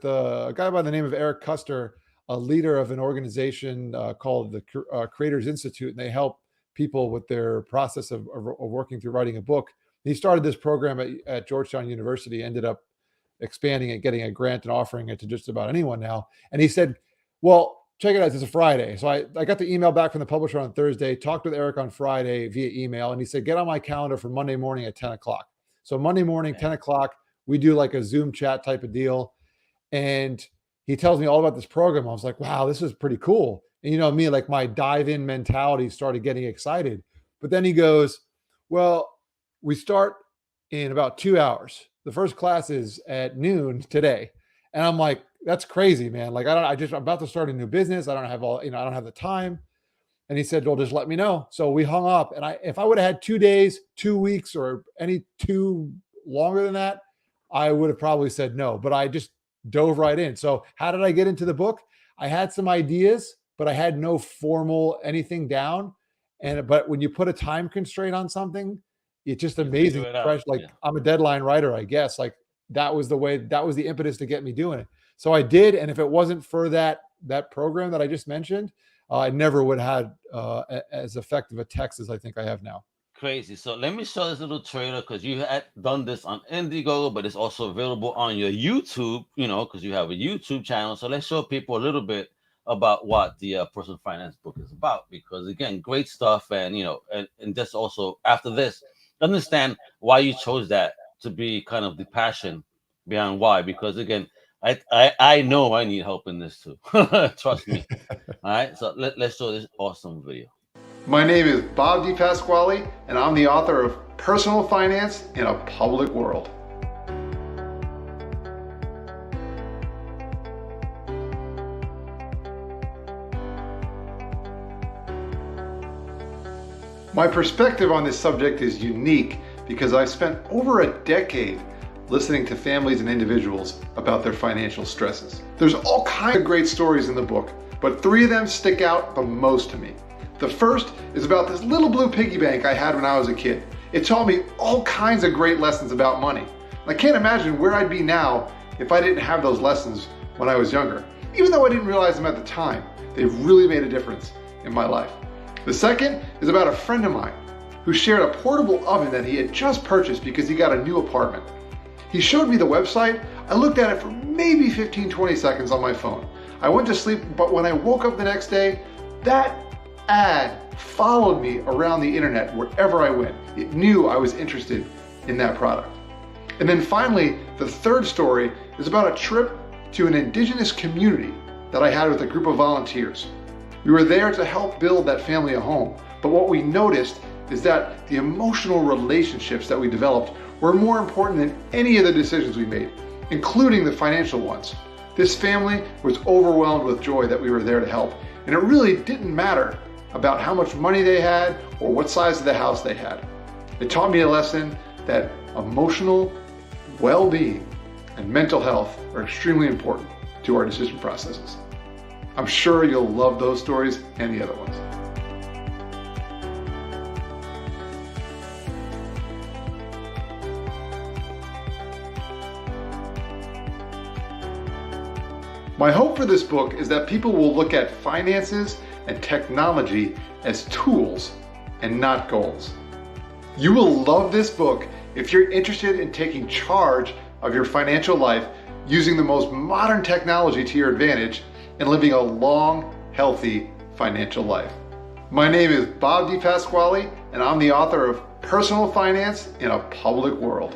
a guy by the name of Eric Custer, a leader of an organization called the Creators Institute, and they help people with their process of working through writing a book. He started this program at Georgetown University, ended up expanding it, getting a grant and offering it to just about anyone now. And he said, well, check it out. It's a Friday. So I got the email back from the publisher on Thursday, talked with Eric on Friday via email. And he said, get on my calendar for Monday morning at 10 o'clock. So Monday morning, 10 o'clock, we do like a Zoom chat type of deal. And he tells me all about this program. I was like, wow, this is pretty cool. And you know me, like my dive in mentality started getting excited. But then he goes, well, we start in about 2 hours. The first class is at noon today. And I'm like, that's crazy, man. Like, I'm about to start a new business. I don't have I don't have the time. And he said, well, just let me know. So we hung up. And if I would have had 2 days, 2 weeks, or any two longer than that, I would have probably said no, but I just dove right in. So how did I get into the book? I had some ideas, but I had no formal anything down. But when you put a time constraint on something, it's just You amazing. figure it out. Fresh. Like Yeah. I'm a deadline writer, I guess. Like that was the impetus to get me doing it. So I did. And if it wasn't for that program that I just mentioned, I never would have had as effective a text as I think I have now. Crazy. So let me show this little trailer because you had done this on Indiegogo, but it's also available on your YouTube, because you have a YouTube channel. So let's show people a little bit about what the personal finance book is about, because again, great stuff. And, and just also after this, understand why you chose that to be kind of the passion behind why, because again, I know I need help in this too. Trust me. All right. So let's show this awesome video. My name is Bob DePasquale, and I'm the author of Personal Finance in a Public World. My perspective on this subject is unique because I've spent over a decade listening to families and individuals about their financial stresses. There's all kinds of great stories in the book, but 3 of them stick out the most to me. The first is about this little blue piggy bank I had when I was a kid. It taught me all kinds of great lessons about money. I can't imagine where I'd be now if I didn't have those lessons when I was younger. Even though I didn't realize them at the time, they've really made a difference in my life. The second is about a friend of mine who shared a portable oven that he had just purchased because he got a new apartment. He showed me the website. I looked at it for maybe 15-20 seconds on my phone. I went to sleep, but when I woke up the next day, that ad followed me around the internet wherever I went. It knew I was interested in that product. And then finally, the third story is about a trip to an indigenous community that I had with a group of volunteers. We were there to help build that family a home, but what we noticed is that the emotional relationships that we developed were more important than any of the decisions we made, including the financial ones. This family was overwhelmed with joy that we were there to help, and it really didn't matter about how much money they had or what size of the house they had. It taught me a lesson that emotional well-being and mental health are extremely important to our decision processes. I'm sure you'll love those stories and the other ones. My hope for this book is that people will look at finances and technology as tools and not goals. You will love this book if you're interested in taking charge of your financial life using the most modern technology to your advantage and living a long, healthy financial life. My name is Bob DePasquale, and I'm the author of Personal Finance in a Public World.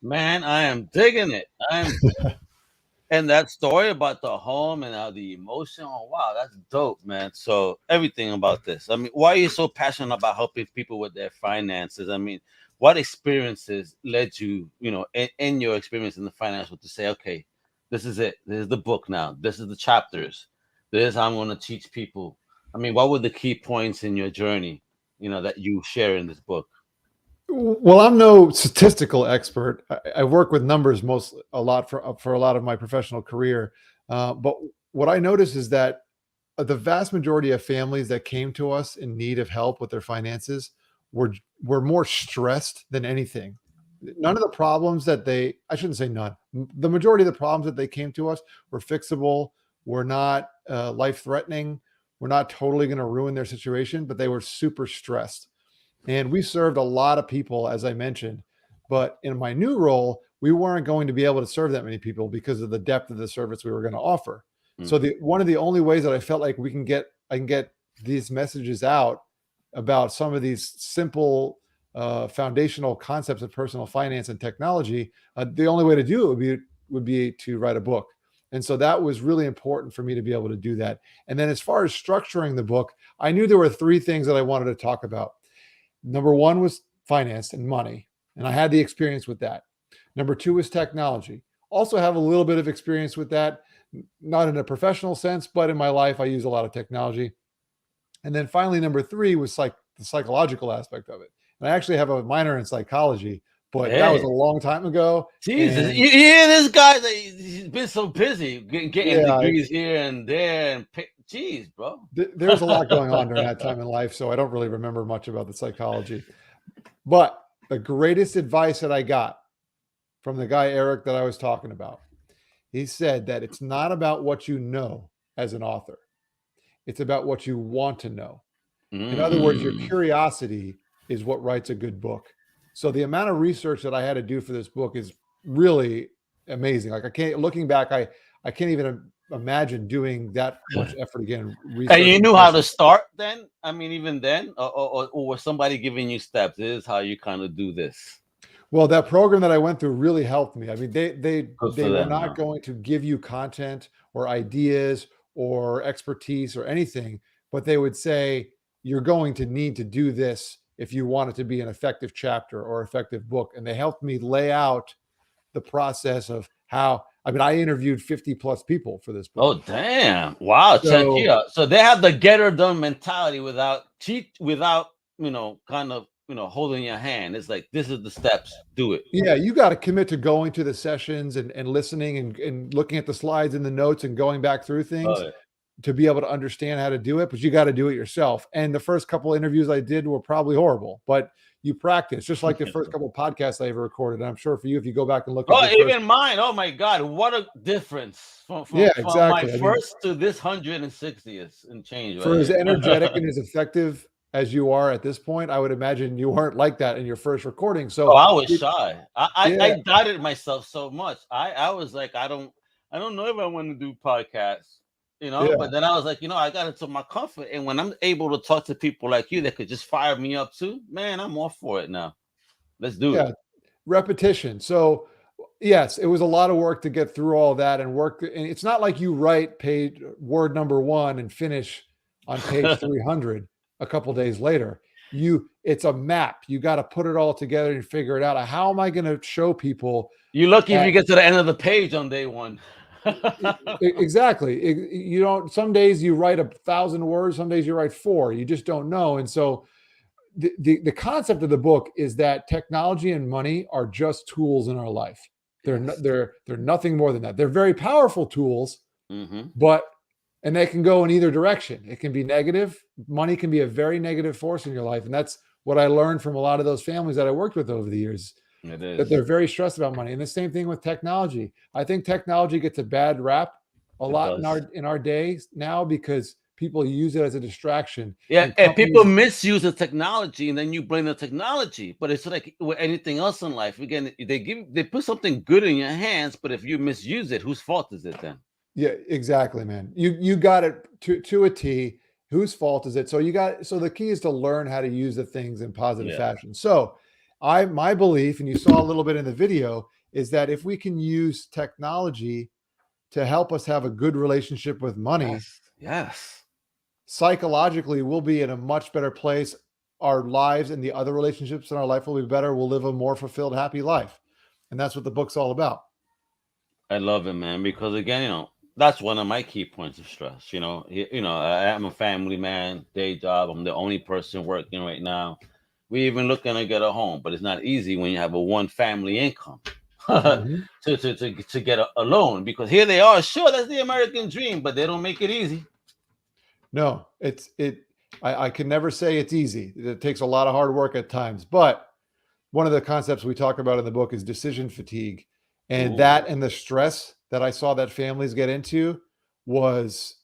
Man, I am digging it. And that story about the home and how the emotion, oh wow, that's dope, man. So everything about this. I mean, why are you so passionate about helping people with their finances? I mean, what experiences led you, in your experience in the financial to say, okay, this is it. This is the book now. This is the chapters. This is how I'm going to teach people. I mean, what were the key points in your journey, that you share in this book? Well, I'm no statistical expert. I work with numbers a lot for a lot of my professional career. But what I noticed is that the vast majority of families that came to us in need of help with their finances were more stressed than anything. None of the problems I shouldn't say none. The majority of the problems that they came to us were fixable, were not life-threatening, were not totally going to ruin their situation, but they were super stressed. And we served a lot of people, as I mentioned, but in my new role, we weren't going to be able to serve that many people because of the depth of the service we were going to offer. So one of the only ways that I felt like I can get these messages out about some of these simple foundational concepts of personal finance and technology, the only way to do it would be to write a book. And so that was really important for me to be able to do that. And then as far as structuring the book, I knew there were three things that I wanted to talk about. Number one was finance and money, and I had the experience with that. Number two was technology. Also have a little bit of experience with that, not in a professional sense, but in my life, I use a lot of technology. And then finally, number three was the psychological aspect of it. And I actually have a minor in psychology, but that was a long time ago. Jesus, you hear this guy? He's been so busy getting degrees here and there, and jeez, bro. There was a lot going on during that time in life, so I don't really remember much about the psychology. But the greatest advice that I got from the guy, Eric, that I was talking about, he said that it's not about what you know as an author. It's about what you want to know. In other words, your curiosity is what writes a good book. So the amount of research that I had to do for this book is really amazing. Looking back, I can't even imagine doing that much effort again. And you knew how to start then? I mean, even then, or was somebody giving you steps? This is how you kind of do this. Well, that program that I went through really helped me. I mean, they were not going to give you content or ideas or expertise or anything, but they would say, you're going to need to do this if you want it to be an effective chapter or effective book. And they helped me lay out the process of how. I mean, I interviewed 50 plus people for this book. Oh, damn. Wow. Check you out. So they have the get her done mentality without holding your hand. It's like, this is the steps. Do it. Yeah. You got to commit to going to the sessions and listening and looking at the slides and the notes and going back through things. Oh, yeah. to be able to understand how to do it, but you got to do it yourself. And the first couple of interviews I did were probably horrible, but you practice, just like the first couple of podcasts I ever recorded. And I'm sure for you, if you go back and look at even mine, oh my God, what a difference from my first to this 160th and change. For as energetic and as effective as you are at this point, I would imagine you weren't like that in your first recording. So I was shy. I doubted myself so much. I was like, I don't know if I want to do podcasts. But then I was like, I got into my comfort. And when I'm able to talk to people like you that could just fire me up too, man, I'm all for it now. Let's do it. Repetition. So yes, it was a lot of work to get through all that and work. And it's not like you write page word number 1 and finish on page 300 a couple days later. It's a map. You got to put it all together and figure it out. How am I going to show people? You're lucky if you get to the end of the page on day 1. Exactly. Some days you write 1,000 words, some days you write 4. You just don't know. And so the concept of the book is that technology and money are just tools in our life. They're nothing more than that. They're very powerful tools, and they can go in either direction. It can be negative. Money can be a very negative force in your life. And that's what I learned from a lot of those families that I worked with over the years. It is. That they're very stressed about money. And the same thing with technology. I think technology gets a bad rap a lot in our days now because people use it as a distraction. Yeah, and people misuse the technology, and then you blame the technology. But it's like with anything else in life. Again, they put something good in your hands, but if you misuse it, whose fault is it then? Yeah, exactly, man. You got it to a T. Whose fault is it? So the key is to learn how to use the things in positive fashion. So my belief, and you saw a little bit in the video, is that if we can use technology to help us have a good relationship with money, yes, psychologically we'll be in a much better place. Our lives and the other relationships in our life will be better. We'll live a more fulfilled, happy life. And that's what the book's all about. I love it, man, because again, that's one of my key points of stress. I'm a family man, day job. I'm the only person working right now. We're even looking to get a home, but it's not easy when you have a one family income to get a loan, because here they are. Sure, that's the American dream, but they don't make it easy. No, I can never say it's easy. It takes a lot of hard work at times, but one of the concepts we talk about in the book is decision fatigue. And that and the stress that I saw that families get into is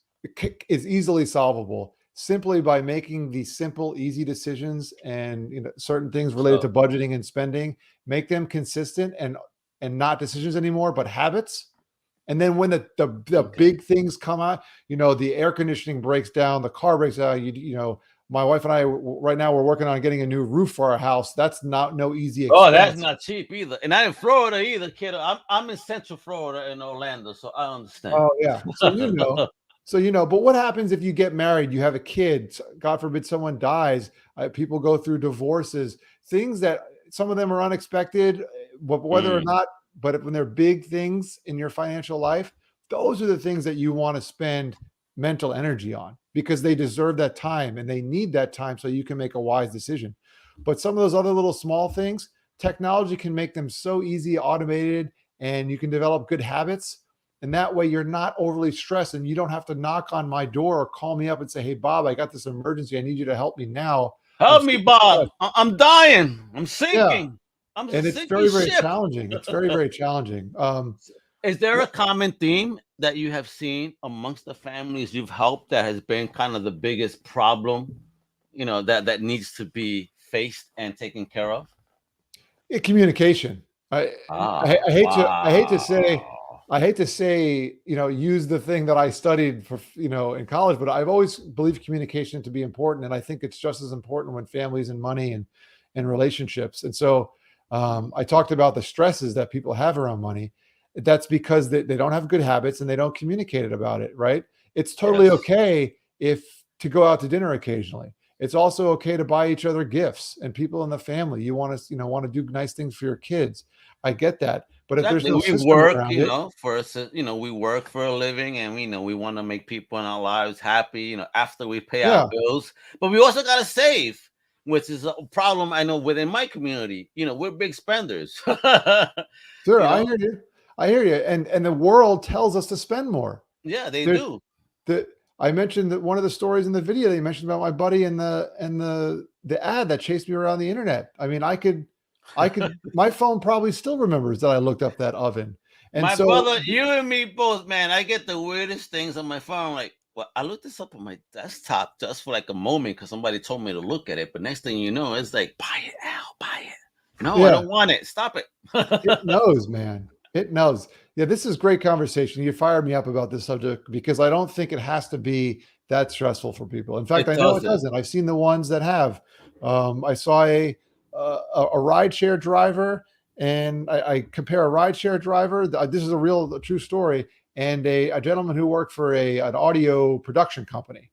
easily solvable simply by making these simple, easy decisions and certain things related to budgeting and spending, make them consistent and not decisions anymore, but habits. And then when the big things come out, the air conditioning breaks down, the car breaks down, my wife and I right now we're working on getting a new roof for our house. That's no easy expense. Oh, that's not cheap either. And not in Florida either, kid. I'm in Central Florida in Orlando, so I understand. Oh yeah. So but what happens if you get married, you have a kid, God forbid someone dies, people go through divorces, things that some of them are unexpected, whether or not, but when they're big things in your financial life, those are the things that you want to spend mental energy on, because they deserve that time and they need that time so you can make a wise decision. But some of those other little small things, technology can make them so easy, automated, and you can develop good habits. And that way you're not overly stressed and you don't have to knock on my door or call me up and say, hey, Bob, I got this emergency. I need you to help me now. Help me, Bob. I'm dying. I'm sinking. And it's very, very challenging. It's very, very challenging. Is there a common theme that you have seen amongst the families you've helped that has been kind of the biggest problem, that needs to be faced and taken care of? Communication. I hate to say, use the thing that I studied for, in college, but I've always believed communication to be important. And I think it's just as important when families and money and relationships. And so I talked about the stresses that people have around money. That's because they don't have good habits and they don't communicate about it, right? It's totally okay to go out to dinner occasionally. It's also okay to buy each other gifts, and people in the family, you want to do nice things for your kids. I get that. But if there's no system around it, we work for a living, and we want to make people in our lives happy, after we pay our bills, but we also got to save, which is a problem I know within my community. We're big spenders. Sure, I hear you. And the world tells us to spend more. Yeah, they do. I mentioned that one of the stories in the video that you mentioned about my buddy and the ad that chased me around the internet. I mean, I could my phone probably still remembers that I looked up that oven. And My so brother, you and me both, man. I get the weirdest things on my phone. Like, well, I looked this up on my desktop just for like a moment because somebody told me to look at it. But next thing you know, it's like, buy it, Al, buy it. No, I don't want it. Stop it. It knows, man. It knows. Yeah, this is great conversation. You fired me up about this subject because I don't think it has to be that stressful for people. In fact, I know it doesn't. I've seen the ones that have. I saw a rideshare driver, and I compare a rideshare driver. This is a true story, and a gentleman who worked for an audio production company.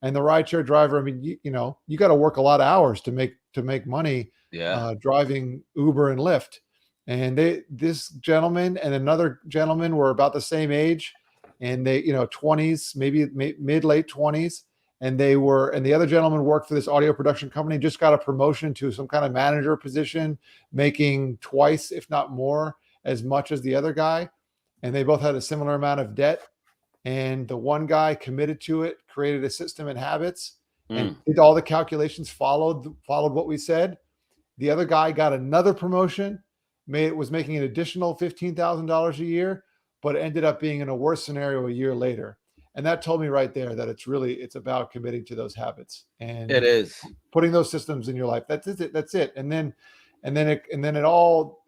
And the rideshare driver, I mean, you got to work a lot of hours to make money. Yeah. Driving Uber and Lyft. And this gentleman and another gentleman were about the same age, and they, 20s, maybe mid-late 20s. And the other gentleman worked for this audio production company, just got a promotion to some kind of manager position, making twice, if not more, as much as the other guy. And they both had a similar amount of debt. And the one guy committed to it, created a system and habits, and did all the calculations, followed what we said. The other guy got another promotion, was making an additional $15,000 a year, but ended up being in a worse scenario a year later. And that told me right there that it's about committing to those habits, and it is putting those systems in your life. That's it. And then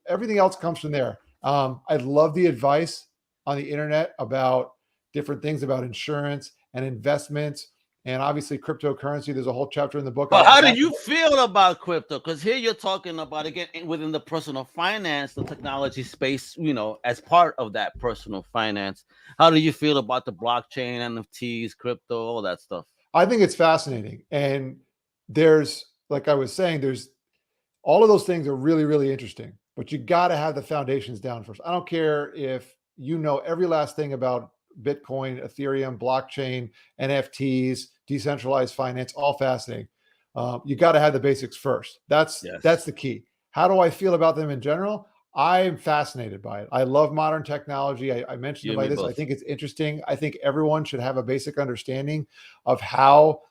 everything else comes from there. I love the advice on the internet about different things about insurance and investments. And obviously cryptocurrency, there's a whole chapter in the book. But how do you feel about crypto? Because here you're talking about, again, within the personal finance, the technology space, as part of that personal finance. How do you feel about the blockchain, NFTs, crypto, all that stuff? I think it's fascinating. And like I was saying, there's all of those things are really, really interesting, but you got to have the foundations down first. I don't care if you know every last thing about Bitcoin, Ethereum, blockchain, NFTs, decentralized finance, all fascinating. You got to have the basics first. That's the key. How do I feel about them in general? I'm fascinated by it. I love modern technology. I mentioned about this. Both. I think it's interesting. I think everyone should have a basic understanding of how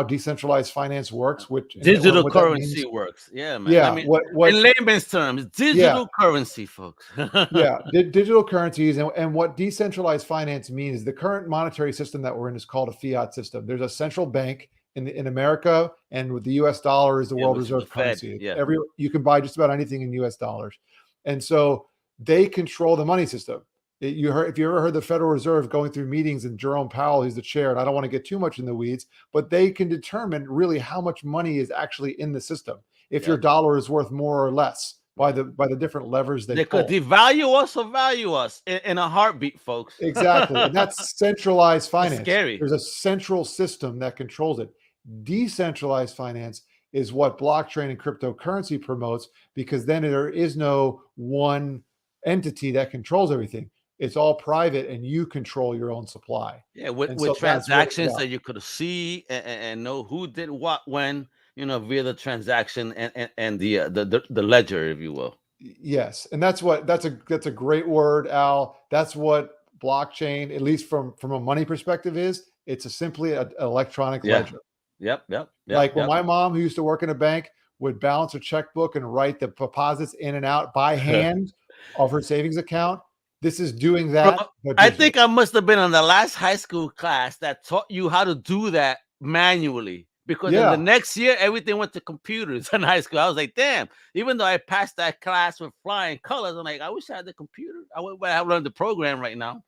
decentralized finance works, which digital currency works. Yeah, man. Yeah. I mean, what in layman's terms, digital currency, folks. Digital currencies, and what decentralized finance means is the current monetary system that we're in is called a fiat system. There's a central bank in America, and with the US dollar is the world reserve currency. You can buy just about anything in US dollars. And so they control the money system. If you ever heard the Federal Reserve going through meetings, and Jerome Powell, who's the chair, and I don't want to get too much in the weeds, but they can determine really how much money is actually in the system. If your dollar is worth more or less by the different levers they pull. Could devalue us or value us in a heartbeat, folks. Exactly. And that's centralized finance. It's scary. There's a central system that controls it. Decentralized finance is what blockchain and cryptocurrency promotes, because then there is no one entity that controls everything. It's all private, and you control your own supply. Yeah, with transactions that you could see and know who did what when, via the transaction and the ledger, if you will. Yes, and that's a great word, Al. That's what blockchain, at least from a money perspective, is. It's simply an electronic ledger. Yep. Like when my mom, who used to work in a bank, would balance her checkbook and write the deposits in and out by hand of her savings account. This is doing that. I think I must have been in the last high school class that taught you how to do that manually, because in the next year, everything went to computers in high school. I was like, damn, even though I passed that class with flying colors, I'm like, I wish I had the computer. I would have learned the program right now.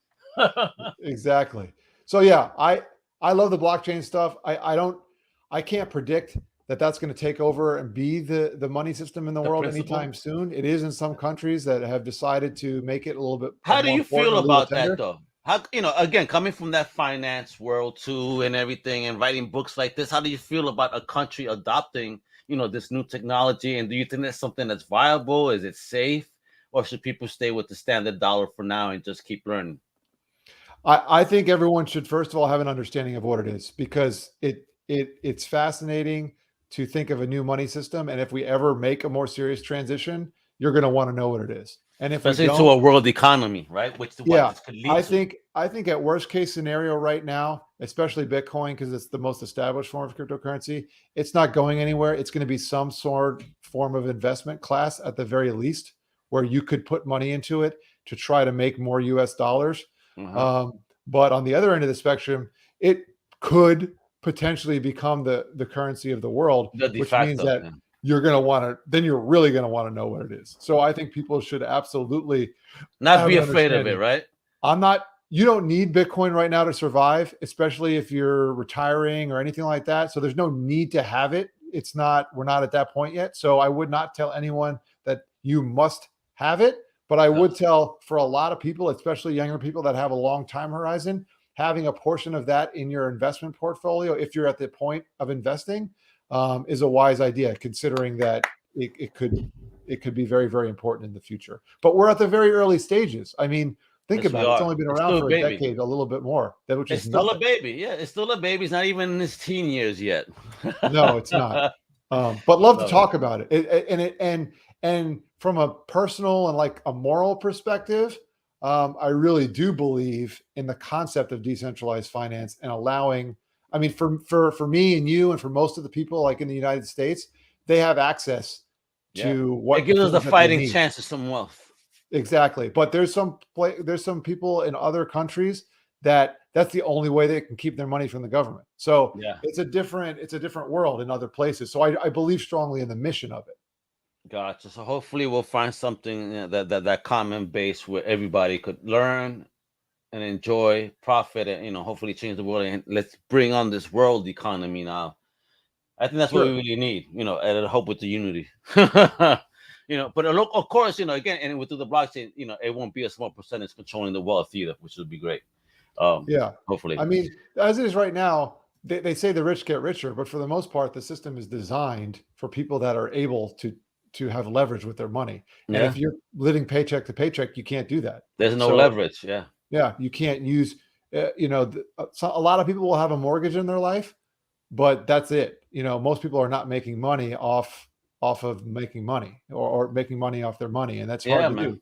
Exactly. So yeah, I love the blockchain stuff. I can't predict that that's going to take over and be the money system in the world anytime soon. It is in some countries that have decided to make it a little bit. How do you feel about that, though? How, again, coming from that finance world too, and everything, and writing books like this, how do you feel about a country adopting, this new technology? And do you think that's something that's viable? Is it safe, or should people stay with the standard dollar for now and just keep learning? I think everyone should, first of all, have an understanding of what it is, because it's fascinating to think of a new money system. And if we ever make a more serious transition, you're going to want to know what it is. And if especially we to don't, a world economy, right? Which what yeah, this could lead to. I think at worst case scenario right now, especially Bitcoin, because it's the most established form of cryptocurrency, it's not going anywhere. It's going to be some sort form of investment class at the very least, where you could put money into it to try to make more US dollars. But on the other end of the spectrum, it could potentially become the currency of the world, The de which means facto, that yeah. you're going to want to, then you're really going to want to know what it is. So I think people should absolutely Not have be an afraid of it, understanding. right? You don't need Bitcoin right now to survive, especially if you're retiring or anything like that. So there's no need to have it. We're not at that point yet. So I would not tell anyone that you must have it. But I would tell, for a lot of people, especially younger people that have a long time horizon, having a portion of that in your investment portfolio, if you're at the point of investing, is a wise idea, considering that it could be very, very important in the future. But we're at the very early stages. I mean, think Yes, about we it. It's are. only been It's around still a for a baby. decade, a little bit more. Which It's is still a nothing. baby. Yeah, it's still a baby. It's not even in his teen years yet. No, it's not. But love to No. talk about it. And from a personal and like a moral perspective, I really do believe in the concept of decentralized finance and allowing. I mean, for me and you, and for most of the people like in the United States, they have access to what it gives us a things that they fighting need. chance of some wealth. Exactly. But there's some people in other countries that's the only way they can keep their money from the government. So Yeah. it's a different world in other places. So I believe strongly in the mission of it. Gotcha. So hopefully we'll find something, you know, that common base where everybody could learn and enjoy, profit, and, you know, hopefully change the world. And let's bring on this world economy now. I think that's what we really need, you know, and I hope with the unity. You know, but of course, you know, again, and with the blockchain, you know, it won't be a small percentage controlling the wealth either, which would be great. Yeah. Hopefully. I mean, as it is right now, they say the rich get richer, but for the most part, the system is designed for people that are able to have leverage with their money. And if you're living paycheck to paycheck, you can't do that. There's no leverage. Yeah. Yeah. You can't use, a lot of people will have a mortgage in their life, but that's it. You know, most people are not making money off of making money or making money off their money. And that's hard to do.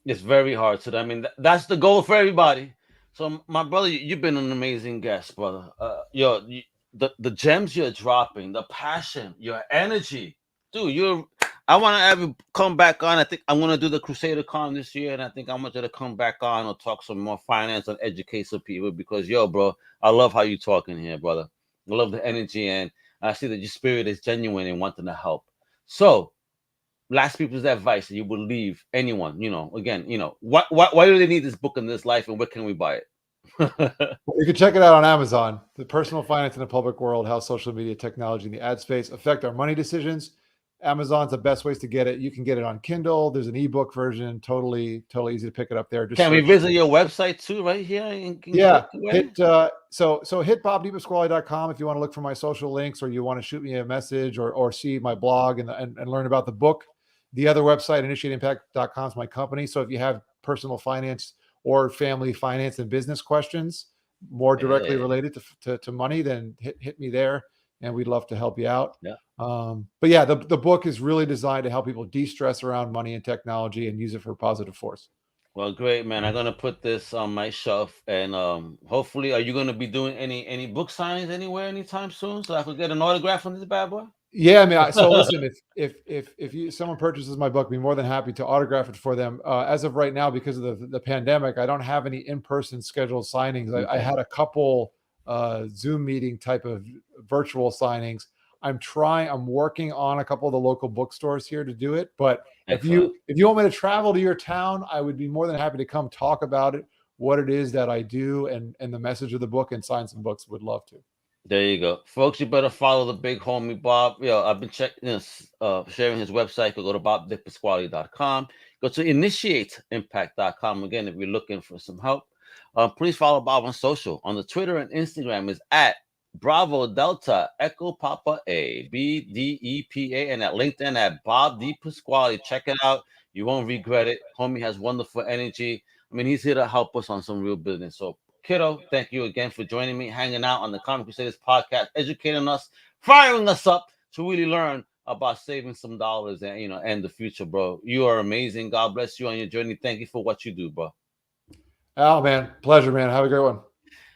It's very hard. So, I mean, that's the goal for everybody. So, my brother, you've been an amazing guest, brother. The gems you're dropping, the passion, your energy, dude. I want to have you come back on. I think I'm going to do the Crusader Con this year, and I think I want you to come back on or talk some more finance and educate some people because, bro, I love how you talking here, brother. I love the energy, and I see that your spirit is genuine and wanting to help. So, last people's advice that you would leave anyone, you know, again, you know, why do they need this book in this life, and where can we buy it? You can check it out on Amazon. The Personal Finance in the Public World: How Social Media, Technology, and the Ad Space Affect Our Money Decisions. Amazon's the best ways to get it. You can get it on Kindle. There's an ebook version. Totally easy to pick it up there. Can we visit your website too, right here? Yeah. Hit bobdepasquale.com if you want to look for my social links, or you want to shoot me a message or see my blog and learn about the book. The other website, initiateimpact.com, is my company. So if you have personal finance or family finance and business questions more directly related to money, then hit me there, and we'd love to help you out. Yeah. But yeah, the book is really designed to help people de-stress around money and technology and use it for positive force. Well, great, man. I'm gonna put this on my shelf, and hopefully, are you gonna be doing any book signings anywhere anytime soon, so I could get an autograph from this bad boy? Yeah, I mean, so listen, if someone purchases my book, I'd be more than happy to autograph it for them. As of right now, because of the pandemic, I don't have any in-person scheduled signings. I had a couple Zoom meeting type of virtual signings. I'm working on a couple of the local bookstores here to do it. But if you want me to travel to your town, I would be more than happy to come talk about it, what it is that I do, and the message of the book, and sign some books. Would love to. There you go, folks. You better follow the big homie Bob. I've been checking this, sharing his website. Go to bobdepasquale.com. Go to initiateimpact.com. Again, if you're looking for some help, please follow Bob on social. On the Twitter and Instagram is at Bravo Delta Echo Papa A BDEPA, and at LinkedIn at Bob DePasquale. Check it out. You won't regret it. Homie has wonderful energy. I mean, he's here to help us on some real business. So, kiddo, thank you again for joining me, hanging out on the Comic Crusaders podcast, educating us, firing us up to really learn about saving some dollars and, you know, and the future, bro. You are amazing. God bless you on your journey. Thank you for what you do, bro. Al, man, pleasure, man. Have a great one.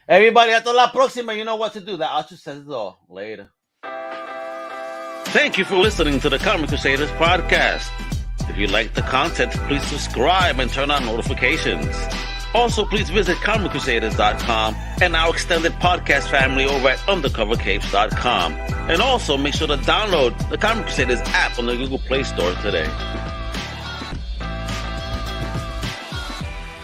Everybody, hasta la próxima. You know what to do. That outro says it all. Later. Thank you for listening to the Comic Crusaders podcast. If you like the content, please subscribe and turn on notifications. Also, please visit comiccrusaders.shop and our extended podcast family over at undercovercapes.com. And also, make sure to download the Comic Crusaders app on the Google Play Store today.